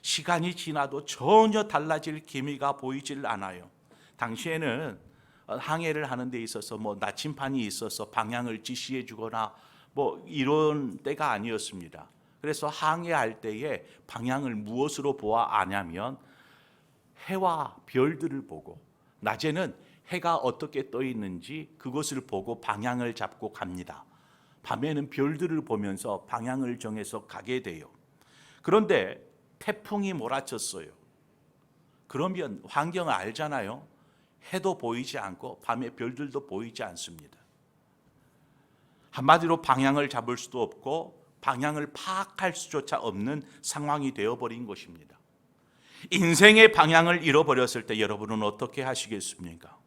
시간이 지나도 전혀 달라질 기미가 보이질 않아요. 당시에는 항해를 하는 데 있어서 나침판이 있어서 방향을 지시해 주거나 이런 때가 아니었습니다. 그래서 항해할 때에 방향을 무엇으로 보아 아냐면 해와 별들을 보고, 낮에는 해가 어떻게 떠 있는지 그것을 보고 방향을 잡고 갑니다. 밤에는 별들을 보면서 방향을 정해서 가게 돼요. 그런데 태풍이 몰아쳤어요. 그러면 환경을 알잖아요. 해도 보이지 않고 밤에 별들도 보이지 않습니다. 한마디로 방향을 잡을 수도 없고 방향을 파악할 수조차 없는 상황이 되어버린 것입니다. 인생의 방향을 잃어버렸을 때 여러분은 어떻게 하시겠습니까?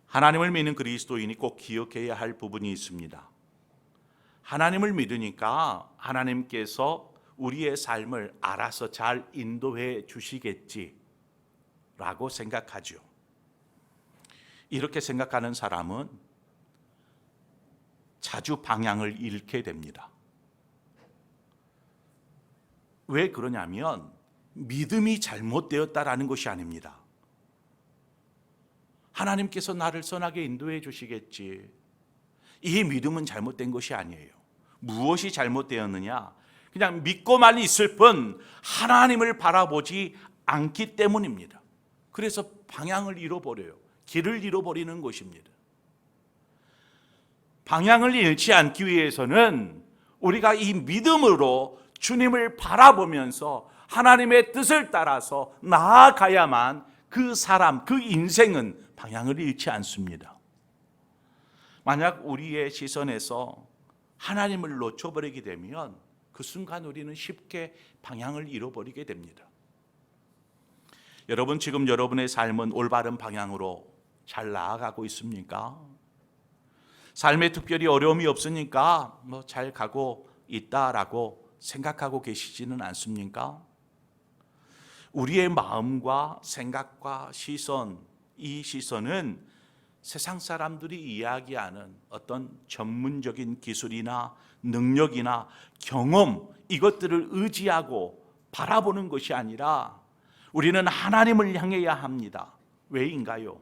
하나님을 믿는 그리스도인이 꼭 기억해야 할 부분이 있습니다. 하나님을 믿으니까 하나님께서 우리의 삶을 알아서 잘 인도해 주시겠지라고 생각하죠. 이렇게 생각하는 사람은 자주 방향을 잃게 됩니다. 왜 그러냐면 믿음이 잘못되었다라는 것이 아닙니다. 하나님께서 나를 선하게 인도해 주시겠지. 이 믿음은 잘못된 것이 아니에요. 무엇이 잘못되었느냐? 그냥 믿고만 있을 뿐 하나님을 바라보지 않기 때문입니다. 그래서 방향을 잃어버려요. 길을 잃어버리는 것입니다. 방향을 잃지 않기 위해서는 우리가 이 믿음으로 주님을 바라보면서 하나님의 뜻을 따라서 나아가야만 그 사람, 그 인생은 방향을 잃지 않습니다. 만약 우리의 시선에서 하나님을 놓쳐버리게 되면 그 순간 우리는 쉽게 방향을 잃어버리게 됩니다. 여러분, 지금 여러분의 삶은 올바른 방향으로 잘 나아가고 있습니까? 삶에 특별히 어려움이 없으니까 잘 가고 있다라고 생각하고 계시지는 않습니까? 우리의 마음과 생각과 시선, 이 시선은 세상 사람들이 이야기하는 어떤 전문적인 기술이나 능력이나 경험, 이것들을 의지하고 바라보는 것이 아니라 우리는 하나님을 향해야 합니다. 왜인가요?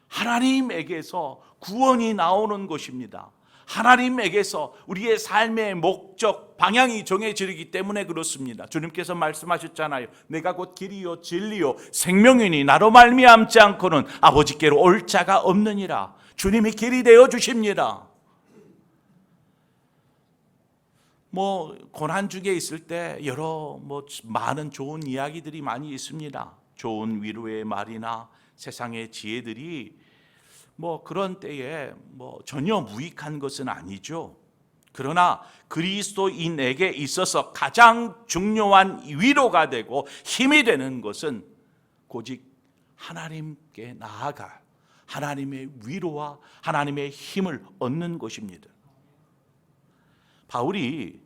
하나님에게서 구원이 나오는 것입니다. 하나님에게서 우리의 삶의 목적, 방향이 정해지기 때문에 그렇습니다. 주님께서 말씀하셨잖아요. 내가 곧 길이요 진리요 생명이니 나로 말미암지 않고는 아버지께로 올 자가 없느니라. 주님이 길이 되어 주십니다. 고난 중에 있을 때 많은 좋은 이야기들이 많이 있습니다. 좋은 위로의 말이나 세상의 지혜들이 그런 때에 전혀 무익한 것은 아니죠. 그러나 그리스도인에게 있어서 가장 중요한 위로가 되고 힘이 되는 것은 오직 하나님께 나아가 하나님의 위로와 하나님의 힘을 얻는 것입니다. 바울이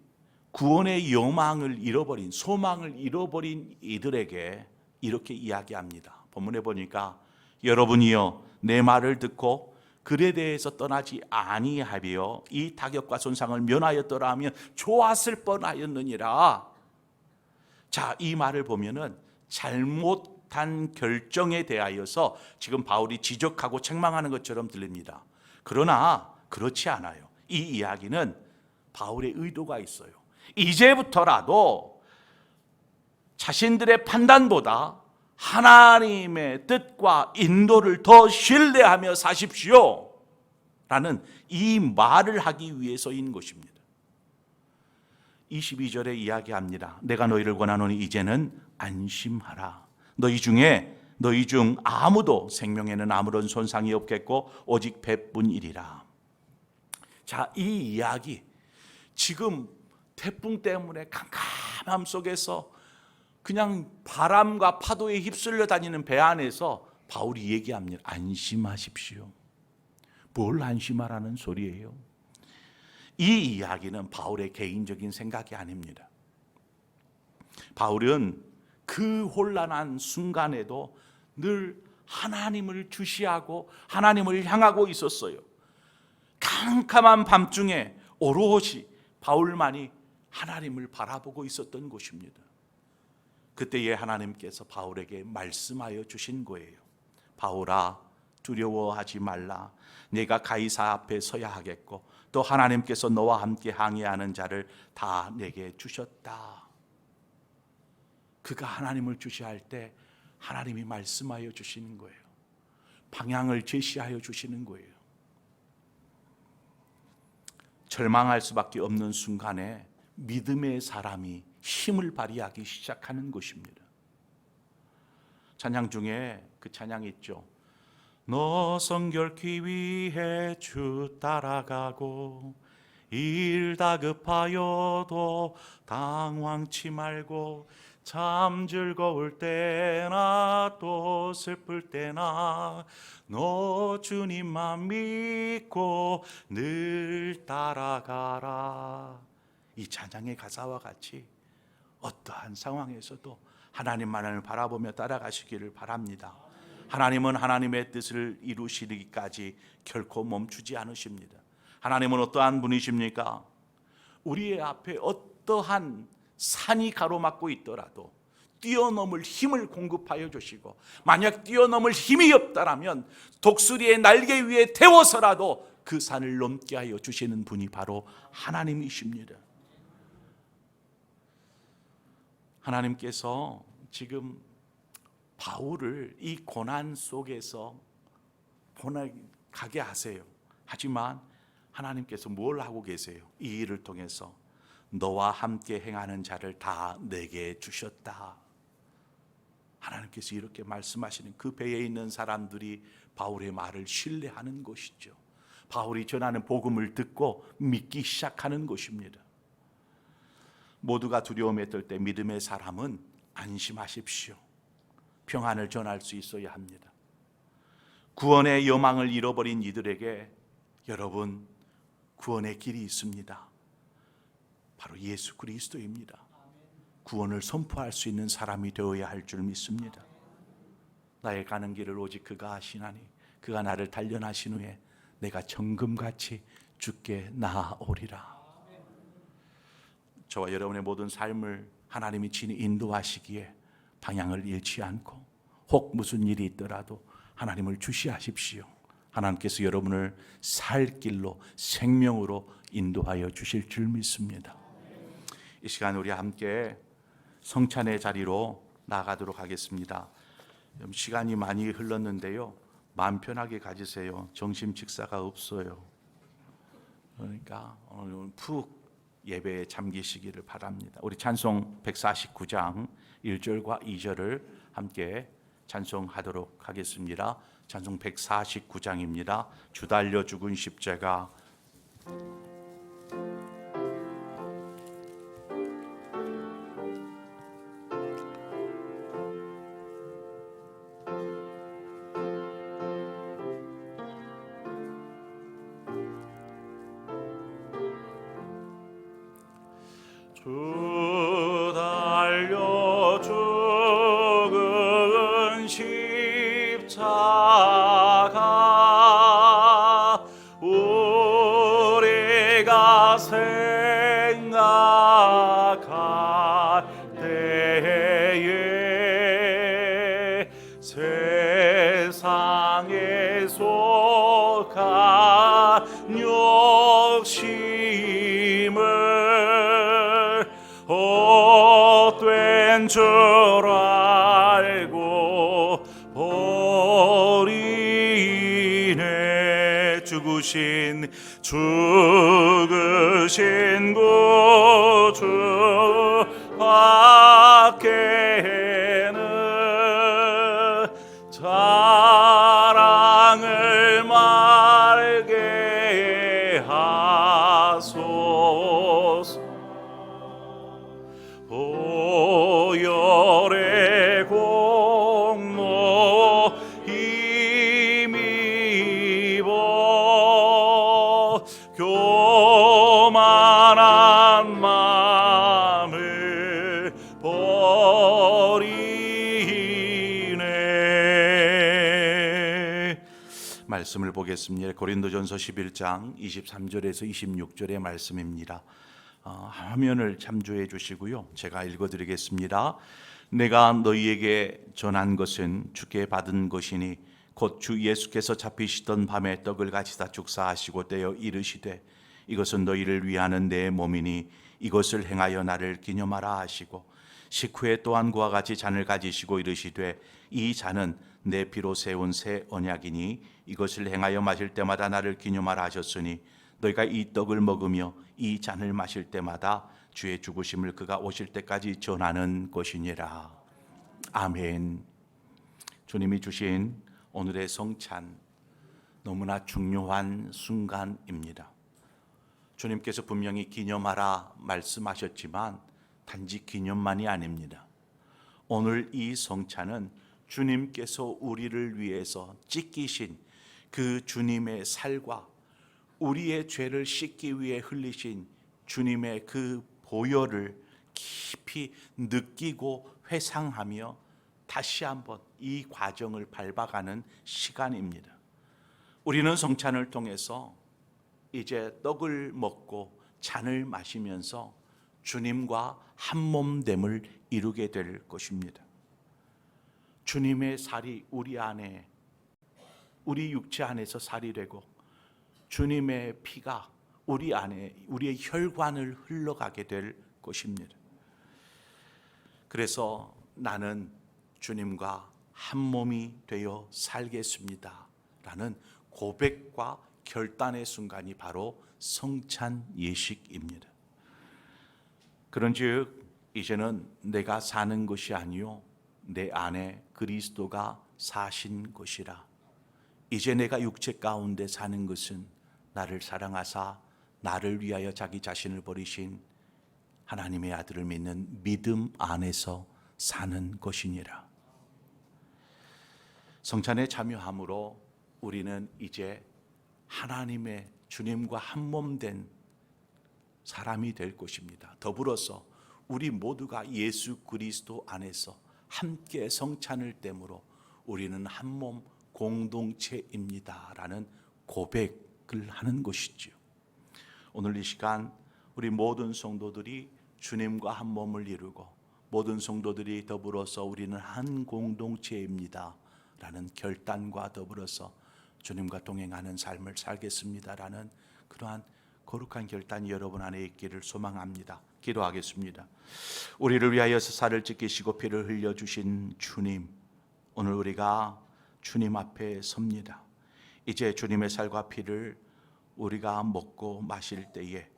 구원의 여망을 잃어버린, 소망을 잃어버린 이들에게 이렇게 이야기합니다. 본문에 보니까 여러분이여 내 말을 듣고 글에 대해서 떠나지 아니하며 이 타격과 손상을 면하였더라 하면 좋았을 뻔하였느니라. 자, 이 말을 보면은 잘못한 결정에 대하여서 지금 바울이 지적하고 책망하는 것처럼 들립니다. 그러나 그렇지 않아요. 이 이야기는 바울의 의도가 있어요. 이제부터라도 자신들의 판단보다 하나님의 뜻과 인도를 더 신뢰하며 사십시오 라는 이 말을 하기 위해서인 것입니다. 22절에 이야기합니다. 내가 너희를 권하노니 이제는 안심하라. 너희 중 아무도 생명에는 아무런 손상이 없겠고 오직 배뿐이리라. 자, 이 이야기 지금 태풍 때문에 캄캄함 속에서 그냥 바람과 파도에 휩쓸려 다니는 배 안에서 바울이 얘기합니다. 안심하십시오. 뭘 안심하라는 소리예요? 이 이야기는 바울의 개인적인 생각이 아닙니다. 바울은 그 혼란한 순간에도 늘 하나님을 주시하고 하나님을 향하고 있었어요. 캄캄한 밤중에 오롯이 바울만이 하나님을 바라보고 있었던 것입니다. 그때에 하나님께서 바울에게 말씀하여 주신 거예요. 바울아, 두려워하지 말라. 네가 가이사 앞에 서야 하겠고 또 하나님께서 너와 함께 항해하는 자를 다 내게 주셨다. 그가 하나님을 주시할 때 하나님이 말씀하여 주시는 거예요. 방향을 제시하여 주시는 거예요. 절망할 수밖에 없는 순간에 믿음의 사람이 힘을 발휘하기 시작하는 것입니다. 찬양 중에 그 찬양이 있죠. 너 성결케 위해 주 따라가고 일 다급하여도 당황치 말고 참 즐거울 때나 또 슬플 때나 너 주님만 믿고 늘 따라가라. 이 찬양의 가사와 같이 어떠한 상황에서도 하나님만을 바라보며 따라가시기를 바랍니다. 하나님은 하나님의 뜻을 이루시기까지 결코 멈추지 않으십니다. 하나님은 어떠한 분이십니까? 우리의 앞에 어떠한 산이 가로막고 있더라도 뛰어넘을 힘을 공급하여 주시고, 만약 뛰어넘을 힘이 없다라면 독수리의 날개 위에 태워서라도 그 산을 넘게 하여 주시는 분이 바로 하나님이십니다. 하나님께서 지금 바울을 이 고난 속에서 가게 하세요. 하지만 하나님께서 뭘 하고 계세요? 이 일을 통해서 너와 함께 행하는 자를 다 내게 주셨다. 하나님께서 이렇게 말씀하시는 그 배에 있는 사람들이 바울의 말을 신뢰하는 것이죠. 바울이 전하는 복음을 듣고 믿기 시작하는 것입니다. 모두가 두려움에 떨 때 믿음의 사람은 안심하십시오. 평안을 전할 수 있어야 합니다. 구원의 여망을 잃어버린 이들에게 여러분, 구원의 길이 있습니다. 바로 예수 그리스도입니다. 구원을 선포할 수 있는 사람이 되어야 할 줄 믿습니다. 나의 가는 길을 오직 그가 아시나니 그가 나를 단련하신 후에 내가 정금같이 주께 나아오리라. 저와 여러분의 모든 삶을 하나님이 친히 인도하시기에 방향을 잃지 않고 혹 무슨 일이 있더라도 하나님을 주시하십시오. 하나님께서 여러분을 살 길로 생명으로 인도하여 주실 줄 믿습니다. 이 시간 우리 함께 성찬의 자리로 나가도록 하겠습니다. 시간이 많이 흘렀는데요, 마음 편하게 가지세요. 점심 식사가 없어요. 그러니까 오늘 푹 예배에 잠기시기를 바랍니다. 우리 찬송 149장 1절과 2절을 함께 찬송하도록 하겠습니다. 찬송 149장입니다. 주 달려 죽은 십자가. 주 달려 죽은 십자가 우리가 생각할 때에 세상에 속한 욕심을 헛된 줄 알고 버리네. 죽으신 구주 밖에는 자랑을 말게 하소서. 보혈의 공로 힘입어 교만한 마음을 버리네. 말씀을 보겠습니다. 고린도전서 11장 23절에서 26절의 말씀입니다. 화면을 참조해 주시고요. 제가 읽어드리겠습니다. 내가 너희에게 전한 것은 주께 받은 것이니 곧 주 예수께서 잡히시던 밤에 떡을 가지다 축사하시고 떼어 이르시되 이것은 너희를 위하는 내 몸이니 이것을 행하여 나를 기념하라 하시고 식후에 또한 그와 같이 잔을 가지시고 이르시되 이 잔은 내 피로 세운 새 언약이니 이것을 행하여 마실 때마다 나를 기념하라 하셨으니 너희가 이 떡을 먹으며 이 잔을 마실 때마다 주의 죽으심을 그가 오실 때까지 전하는 것이니라. 아멘. 주님이 주신 오늘의 성찬 너무나 중요한 순간입니다. 주님께서 분명히 기념하라 말씀하셨지만 단지 기념만이 아닙니다. 오늘 이 성찬은 주님께서 우리를 위해서 찢기신 그 주님의 살과 우리의 죄를 씻기 위해 흘리신 주님의 그 보혈을 깊이 느끼고 회상하며 다시 한번 이 과정을 밟아가는 시간입니다. 우리는 성찬을 통해서 이제 떡을 먹고 잔을 마시면서 주님과 한몸됨을 이루게 될 것입니다. 주님의 살이 우리 안에, 우리 육체 안에서 살이 되고 주님의 피가 우리 안에, 우리의 혈관을 흘러가게 될 것입니다. 그래서 나는 주님과 한 몸이 되어 살겠습니다 라는 고백과 결단의 순간이 바로 성찬 예식입니다. 그런즉 이제는 내가 사는 것이 아니요 내 안에 그리스도가 사신 것이라. 이제 내가 육체 가운데 사는 것은 나를 사랑하사 나를 위하여 자기 자신을 버리신 하나님의 아들을 믿는 믿음 안에서 사는 것이니라. 성찬에 참여함으로 우리는 이제 하나님의 주님과 한몸된 사람이 될 것입니다. 더불어서 우리 모두가 예수 그리스도 안에서 함께 성찬을 땜으로 우리는 한몸 공동체입니다 라는 고백을 하는 것이죠. 오늘 이 시간 우리 모든 성도들이 주님과 한 몸을 이루고 모든 성도들이 더불어서 우리는 한 공동체입니다 라는 결단과 더불어서 주님과 동행하는 삶을 살겠습니다 라는 그러한 거룩한 결단이 여러분 안에 있기를 소망합니다. 기도하겠습니다. 우리를 위하여서 살을 찢기시고 피를 흘려주신 주님, 오늘 우리가 주님 앞에 섭니다. 이제 주님의 살과 피를 우리가 먹고 마실 때에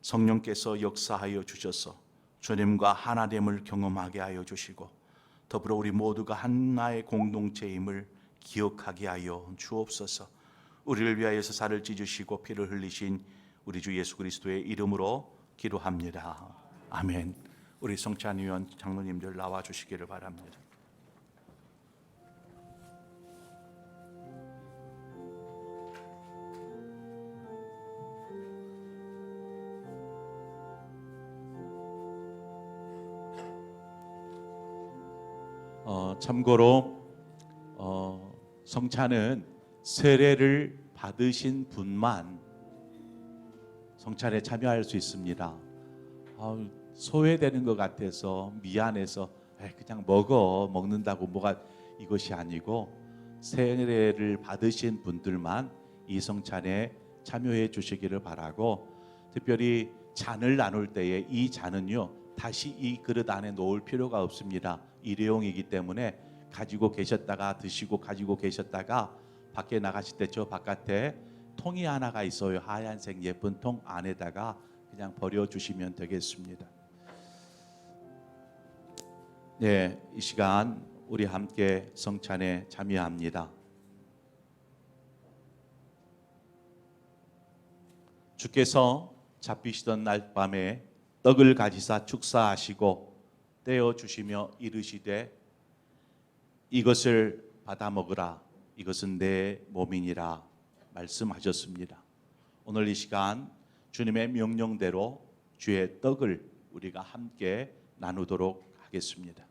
성령께서 역사하여 주셔서 주님과 하나됨을 경험하게 하여 주시고 더불어 우리 모두가 하나의 공동체임을 기억하게 하여 주옵소서. 우리를 위하여서 살을 찢으시고 피를 흘리신 우리 주 예수 그리스도의 이름으로 기도합니다. 아멘. 우리 성찬위원 장로님들 나와 주시기를 바랍니다. 참고로 성찬은 세례를 받으신 분만 성찬에 참여할 수 있습니다. 소외되는 것 같아서 미안해서 그냥 먹는다고 뭐가 이것이 아니고 세례를 받으신 분들만 이 성찬에 참여해 주시기를 바라고, 특별히 잔을 나눌 때에 이 잔은요 다시 이 그릇 안에 놓을 필요가 없습니다. 일회용이기 때문에 가지고 계셨다가 드시고 가지고 계셨다가 밖에 나가실 때 저 바깥에 통이 하나가 있어요. 하얀색 예쁜 통 안에다가 그냥 버려주시면 되겠습니다. 네, 이 시간 우리 함께 성찬에 참여합니다. 주께서 잡히시던 날 밤에 떡을 가지사 축사하시고 떼어 주시며 이르시되 이것을 받아 먹으라, 이것은 내 몸이니라 말씀하셨습니다. 오늘 이 시간 주님의 명령대로 주의 떡을 우리가 함께 나누도록 하겠습니다.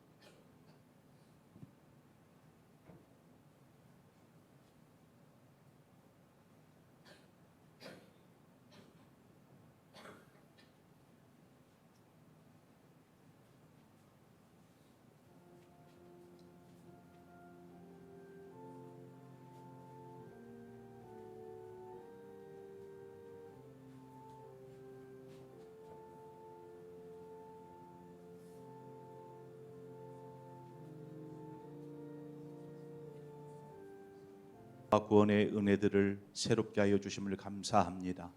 구원의 은혜들을 새롭게 하여 주심을 감사합니다.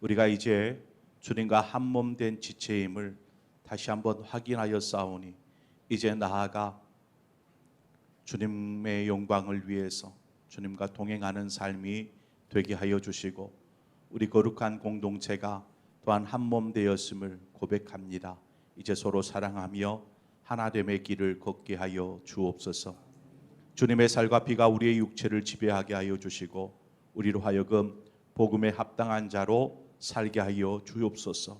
우리가 이제 주님과 한 몸 된 지체임을 다시 한번 확인하여 싸우니 이제 나아가 주님의 영광을 위해서 주님과 동행하는 삶이 되게 하여 주시고, 우리 거룩한 공동체가 또한 한 몸 되었음을 고백합니다. 이제 서로 사랑하며 하나됨의 길을 걷게 하여 주옵소서. 주님의 살과 피가 우리의 육체를 지배하게 하여 주시고 우리로 하여금 복음에 합당한 자로 살게 하여 주옵소서.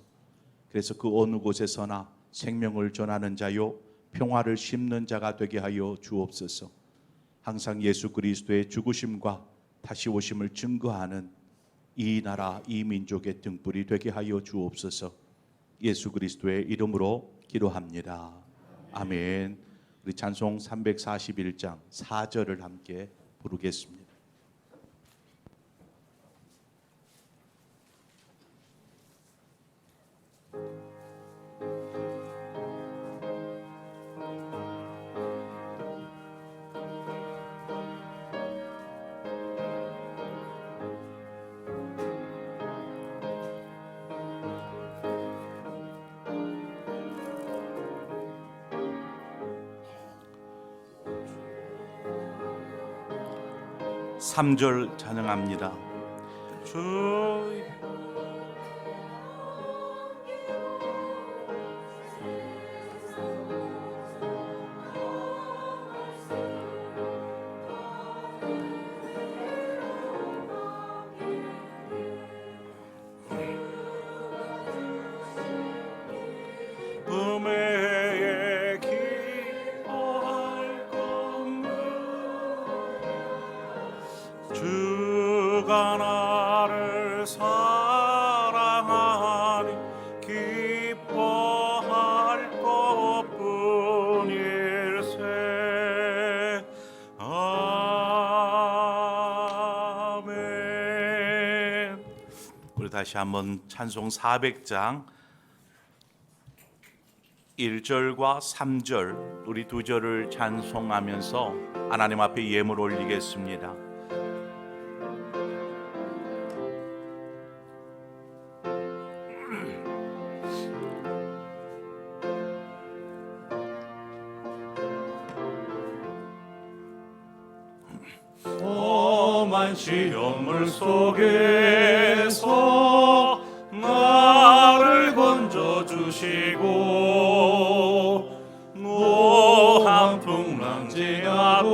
그래서 그 어느 곳에서나 생명을 전하는 자요 평화를 심는 자가 되게 하여 주옵소서. 항상 예수 그리스도의 죽으심과 다시 오심을 증거하는 이 나라 이 민족의 등불이 되게 하여 주옵소서. 예수 그리스도의 이름으로 기도합니다. 아멘. 우리 찬송 341장 4절을 함께 부르겠습니다. 삼절 찬양합니다. 주 음에 기뻐할 것은 주가 나를 사랑하니 기뻐할 것뿐일세. 아멘. 우리 다시 한번 찬송 400장 1절과 3절 우리 두 절을 찬송하면서 하나님 앞에 예물 올리겠습니다. 험한 시험물 속에서 나를 건져주시고 노한 풍랑 지나도록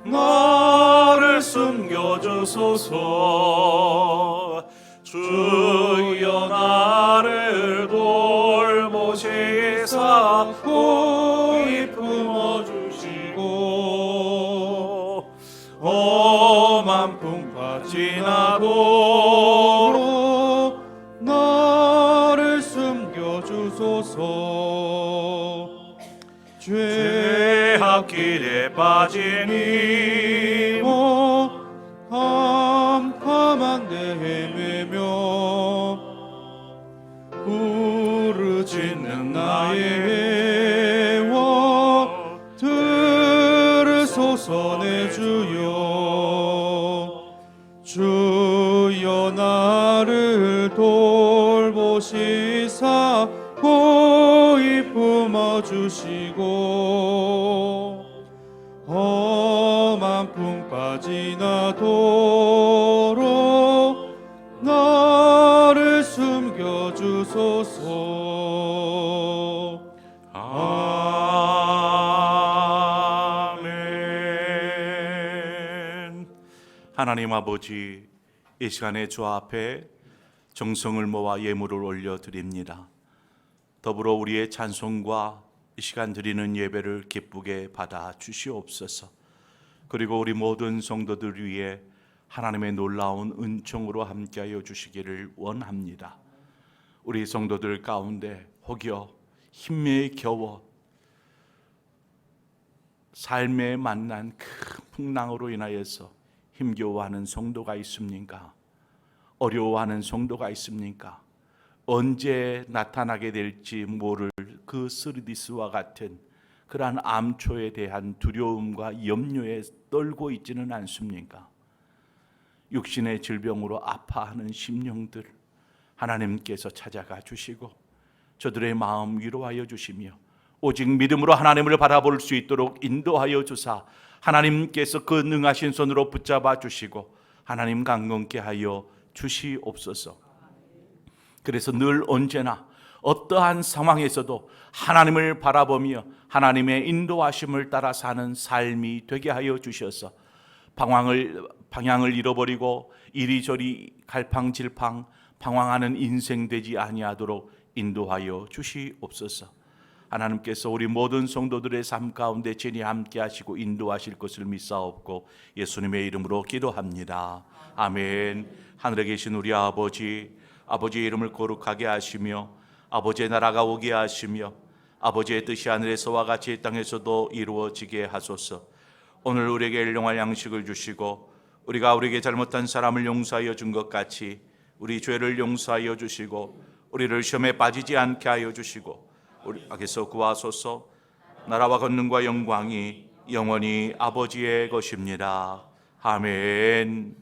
나를 숨겨주소서. 주여 나를 돌보시사 고이 품어주시고 험한 풍파 지나도록 나를 숨겨주소서. 죄악길에 빠진 이모 캄캄한 데 헤매며 부르짖는 나의 애워 들으소서. 내 주여 주여 나를 돌보시사 고이 품어주시고 험한 풍파 지나도록 나를 숨겨주소서. 아멘. 하나님 아버지, 이 시간에 주 앞에 정성을 모아 예물을 올려드립니다. 더불어 우리의 찬송과 이 시간 드리는 예배를 기쁘게 받아 주시옵소서. 그리고 우리 모든 성도들 위해 하나님의 놀라운 은총으로 함께하여 주시기를 원합니다. 우리 성도들 가운데 혹여 힘에 겨워 삶에 만난 큰 풍랑으로 인하여서 힘겨워하는 성도가 있습니까? 어려워하는 성도가 있습니까? 언제 나타나게 될지 모를 그 스르디스와 같은 그러한 암초에 대한 두려움과 염려에 떨고 있지는 않습니까? 육신의 질병으로 아파하는 심령들 하나님께서 찾아가 주시고 저들의 마음 위로하여 주시며 오직 믿음으로 하나님을 바라볼 수 있도록 인도하여 주사 하나님께서 그 능하신 손으로 붙잡아 주시고 하나님 강건케 하여 주시옵소서. 그래서 늘 언제나 어떠한 상황에서도 하나님을 바라보며 하나님의 인도하심을 따라 사는 삶이 되게 하여 주셔서 방향을 잃어버리고 이리저리 갈팡질팡 방황하는 인생 되지 아니하도록 인도하여 주시옵소서. 하나님께서 우리 모든 성도들의 삶 가운데 친히 함께 하시고 인도하실 것을 믿사옵고 예수님의 이름으로 기도합니다. 아멘. 하늘에 계신 우리 아버지, 아버지의 이름을 거룩하게 하시며 아버지의 나라가 오게 하시며 아버지의 뜻이 하늘에서와 같이 이 땅에서도 이루어지게 하소서. 오늘 우리에게 일용할 양식을 주시고 우리가 우리에게 잘못한 사람을 용서하여 준 것 같이 우리 죄를 용서하여 주시고 우리를 시험에 빠지지 않게 하여 주시고 우리 악에서 구하소서. 나라와 권능과 영광이 영원히 아버지의 것입니다. 아멘.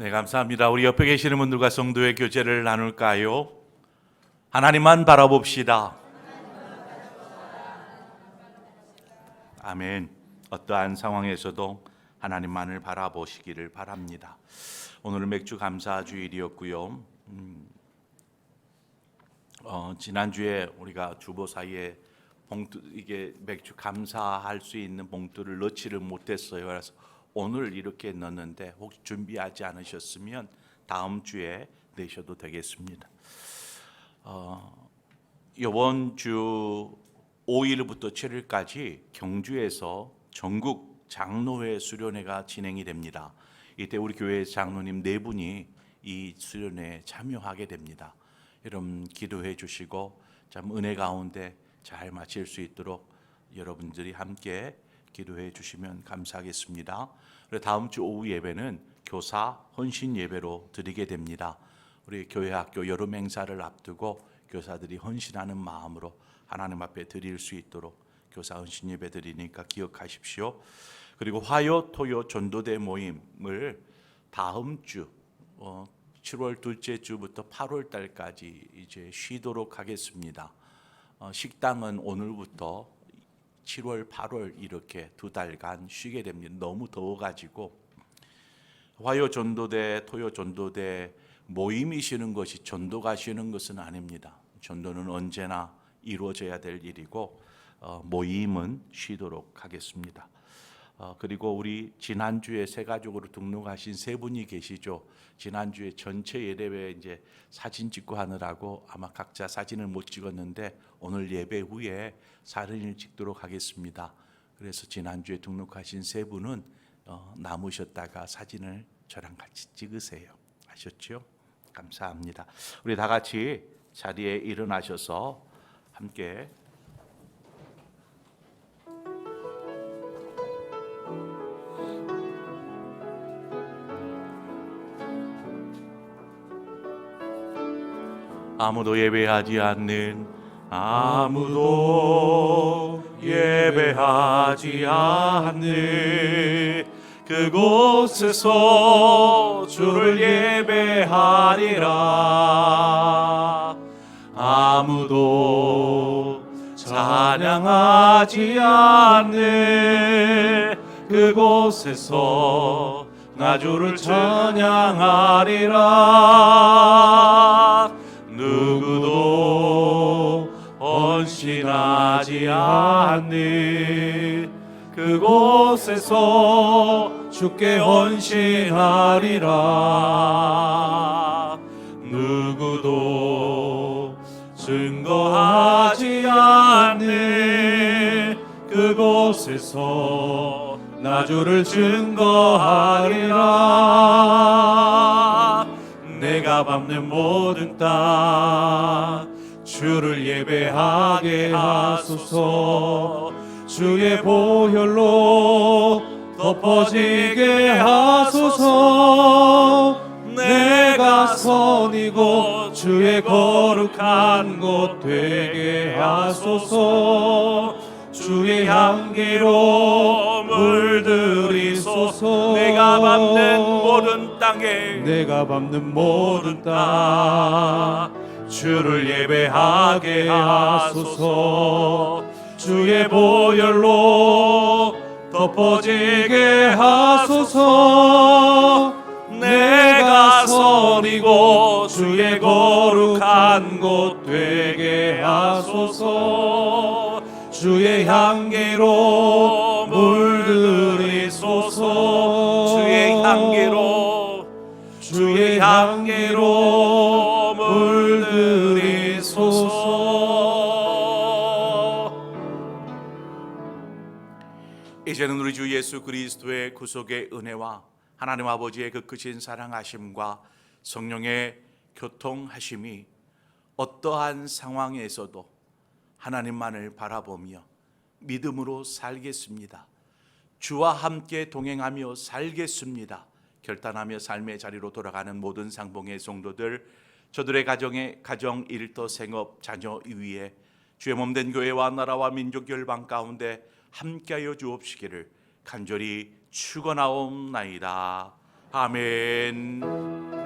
네, 감사합니다. 우리 옆에 계시는 분들과 성도의 교제를 나눌까요? 하나님만 바라봅시다. 아멘. 어떠한 상황에서도 하나님만을 바라보시기를 바랍니다. 오늘은 맥주 감사 주일이었고요. 지난주에 우리가 주보 사이에 봉투, 이게 맥주 감사할 수 있는 봉투를 넣지를 못했어요. 그래서 오늘 이렇게 넣었는데 혹시 준비하지 않으셨으면 다음 주에 내셔도 되겠습니다. 이번 주 5일부터 7일까지 경주에서 전국 장로회 수련회가 진행이 됩니다. 이때 우리 교회 장로님 4분이 이 수련회에 참여하게 됩니다. 여러분 기도해 주시고 참 은혜 가운데 잘 마칠 수 있도록 여러분들이 함께 기도해 주시면 감사하겠습니다. 그리고 다음 주 오후 예배는 교사 헌신 예배로 드리게 됩니다. 우리 교회 학교 여름 행사를 앞두고 교사들이 헌신하는 마음으로 하나님 앞에 드릴 수 있도록 교사 헌신 예배 드리니까 기억하십시오. 그리고 화요 토요 전도대 모임을 다음 주 7월 둘째 주부터 8월 달까지 이제 쉬도록 하겠습니다. 식당은 오늘부터 7월, 8월 이렇게 2달간 쉬게 됩니다. 너무 더워가지고 화요 전도대, 토요 전도대 모임이 쉬는 것이 전도가 쉬는 것은 아닙니다. 전도는 언제나 이루어져야 될 일이고 모임은 쉬도록 하겠습니다. 그리고 우리 지난주에 새 가족으로 등록하신 세 분이 계시죠. 지난주에 전체 예배에 이제 사진 찍고 하느라고 아마 각자 사진을 못 찍었는데 오늘 예배 후에 사진을 찍도록 하겠습니다. 그래서 지난주에 등록하신 세 분은 남으셨다가 사진을 저랑 같이 찍으세요. 아셨죠? 감사합니다. 우리 다 같이 자리에 일어나셔서 함께 아무도 예배하지 않는 아무도 예배하지 않는 그곳에서 주를 예배하리라. 아무도 찬양하지 않는 그곳에서 나 주를 찬양하리라. 누구도 헌신하지 않는 그곳에서 주께 헌신하리라. 누구도 증거하지 않는 그곳에서 나 주를 증거하리라. 내가 밟는 모든 땅 주를 예배하게 하소서. 주의 보혈로 덮어지게 하소서. 내가 선이고 주의 거룩한 곳 되게 하소서. 주의 향기로 물들이소서. 내가 밟는 모든 땅에 주를 예배하게 하소서. 주의 보혈로 덮어지게 하소서. 내가 선이고 주의 거룩한 곳 되게 하소서. 주의 향기로 물들이소서. 주의 향기로 물들이소서. 이제는 우리 주 예수 그리스도의 구속의 은혜와 하나님 아버지의 그 크신 사랑하심과 성령의 교통하심이 어떠한 상황에서도 하나님만을 바라보며 믿음으로 살겠습니다. 주와 함께 동행하며 살겠습니다. 결단하며 삶의 자리로 돌아가는 모든 상봉의 성도들, 저들의 가정, 일터, 생업, 자녀 위에 주의 몸된 교회와 나라와 민족 열방 가운데 함께하여 주옵시기를 간절히 축원하옵나이다. 아멘.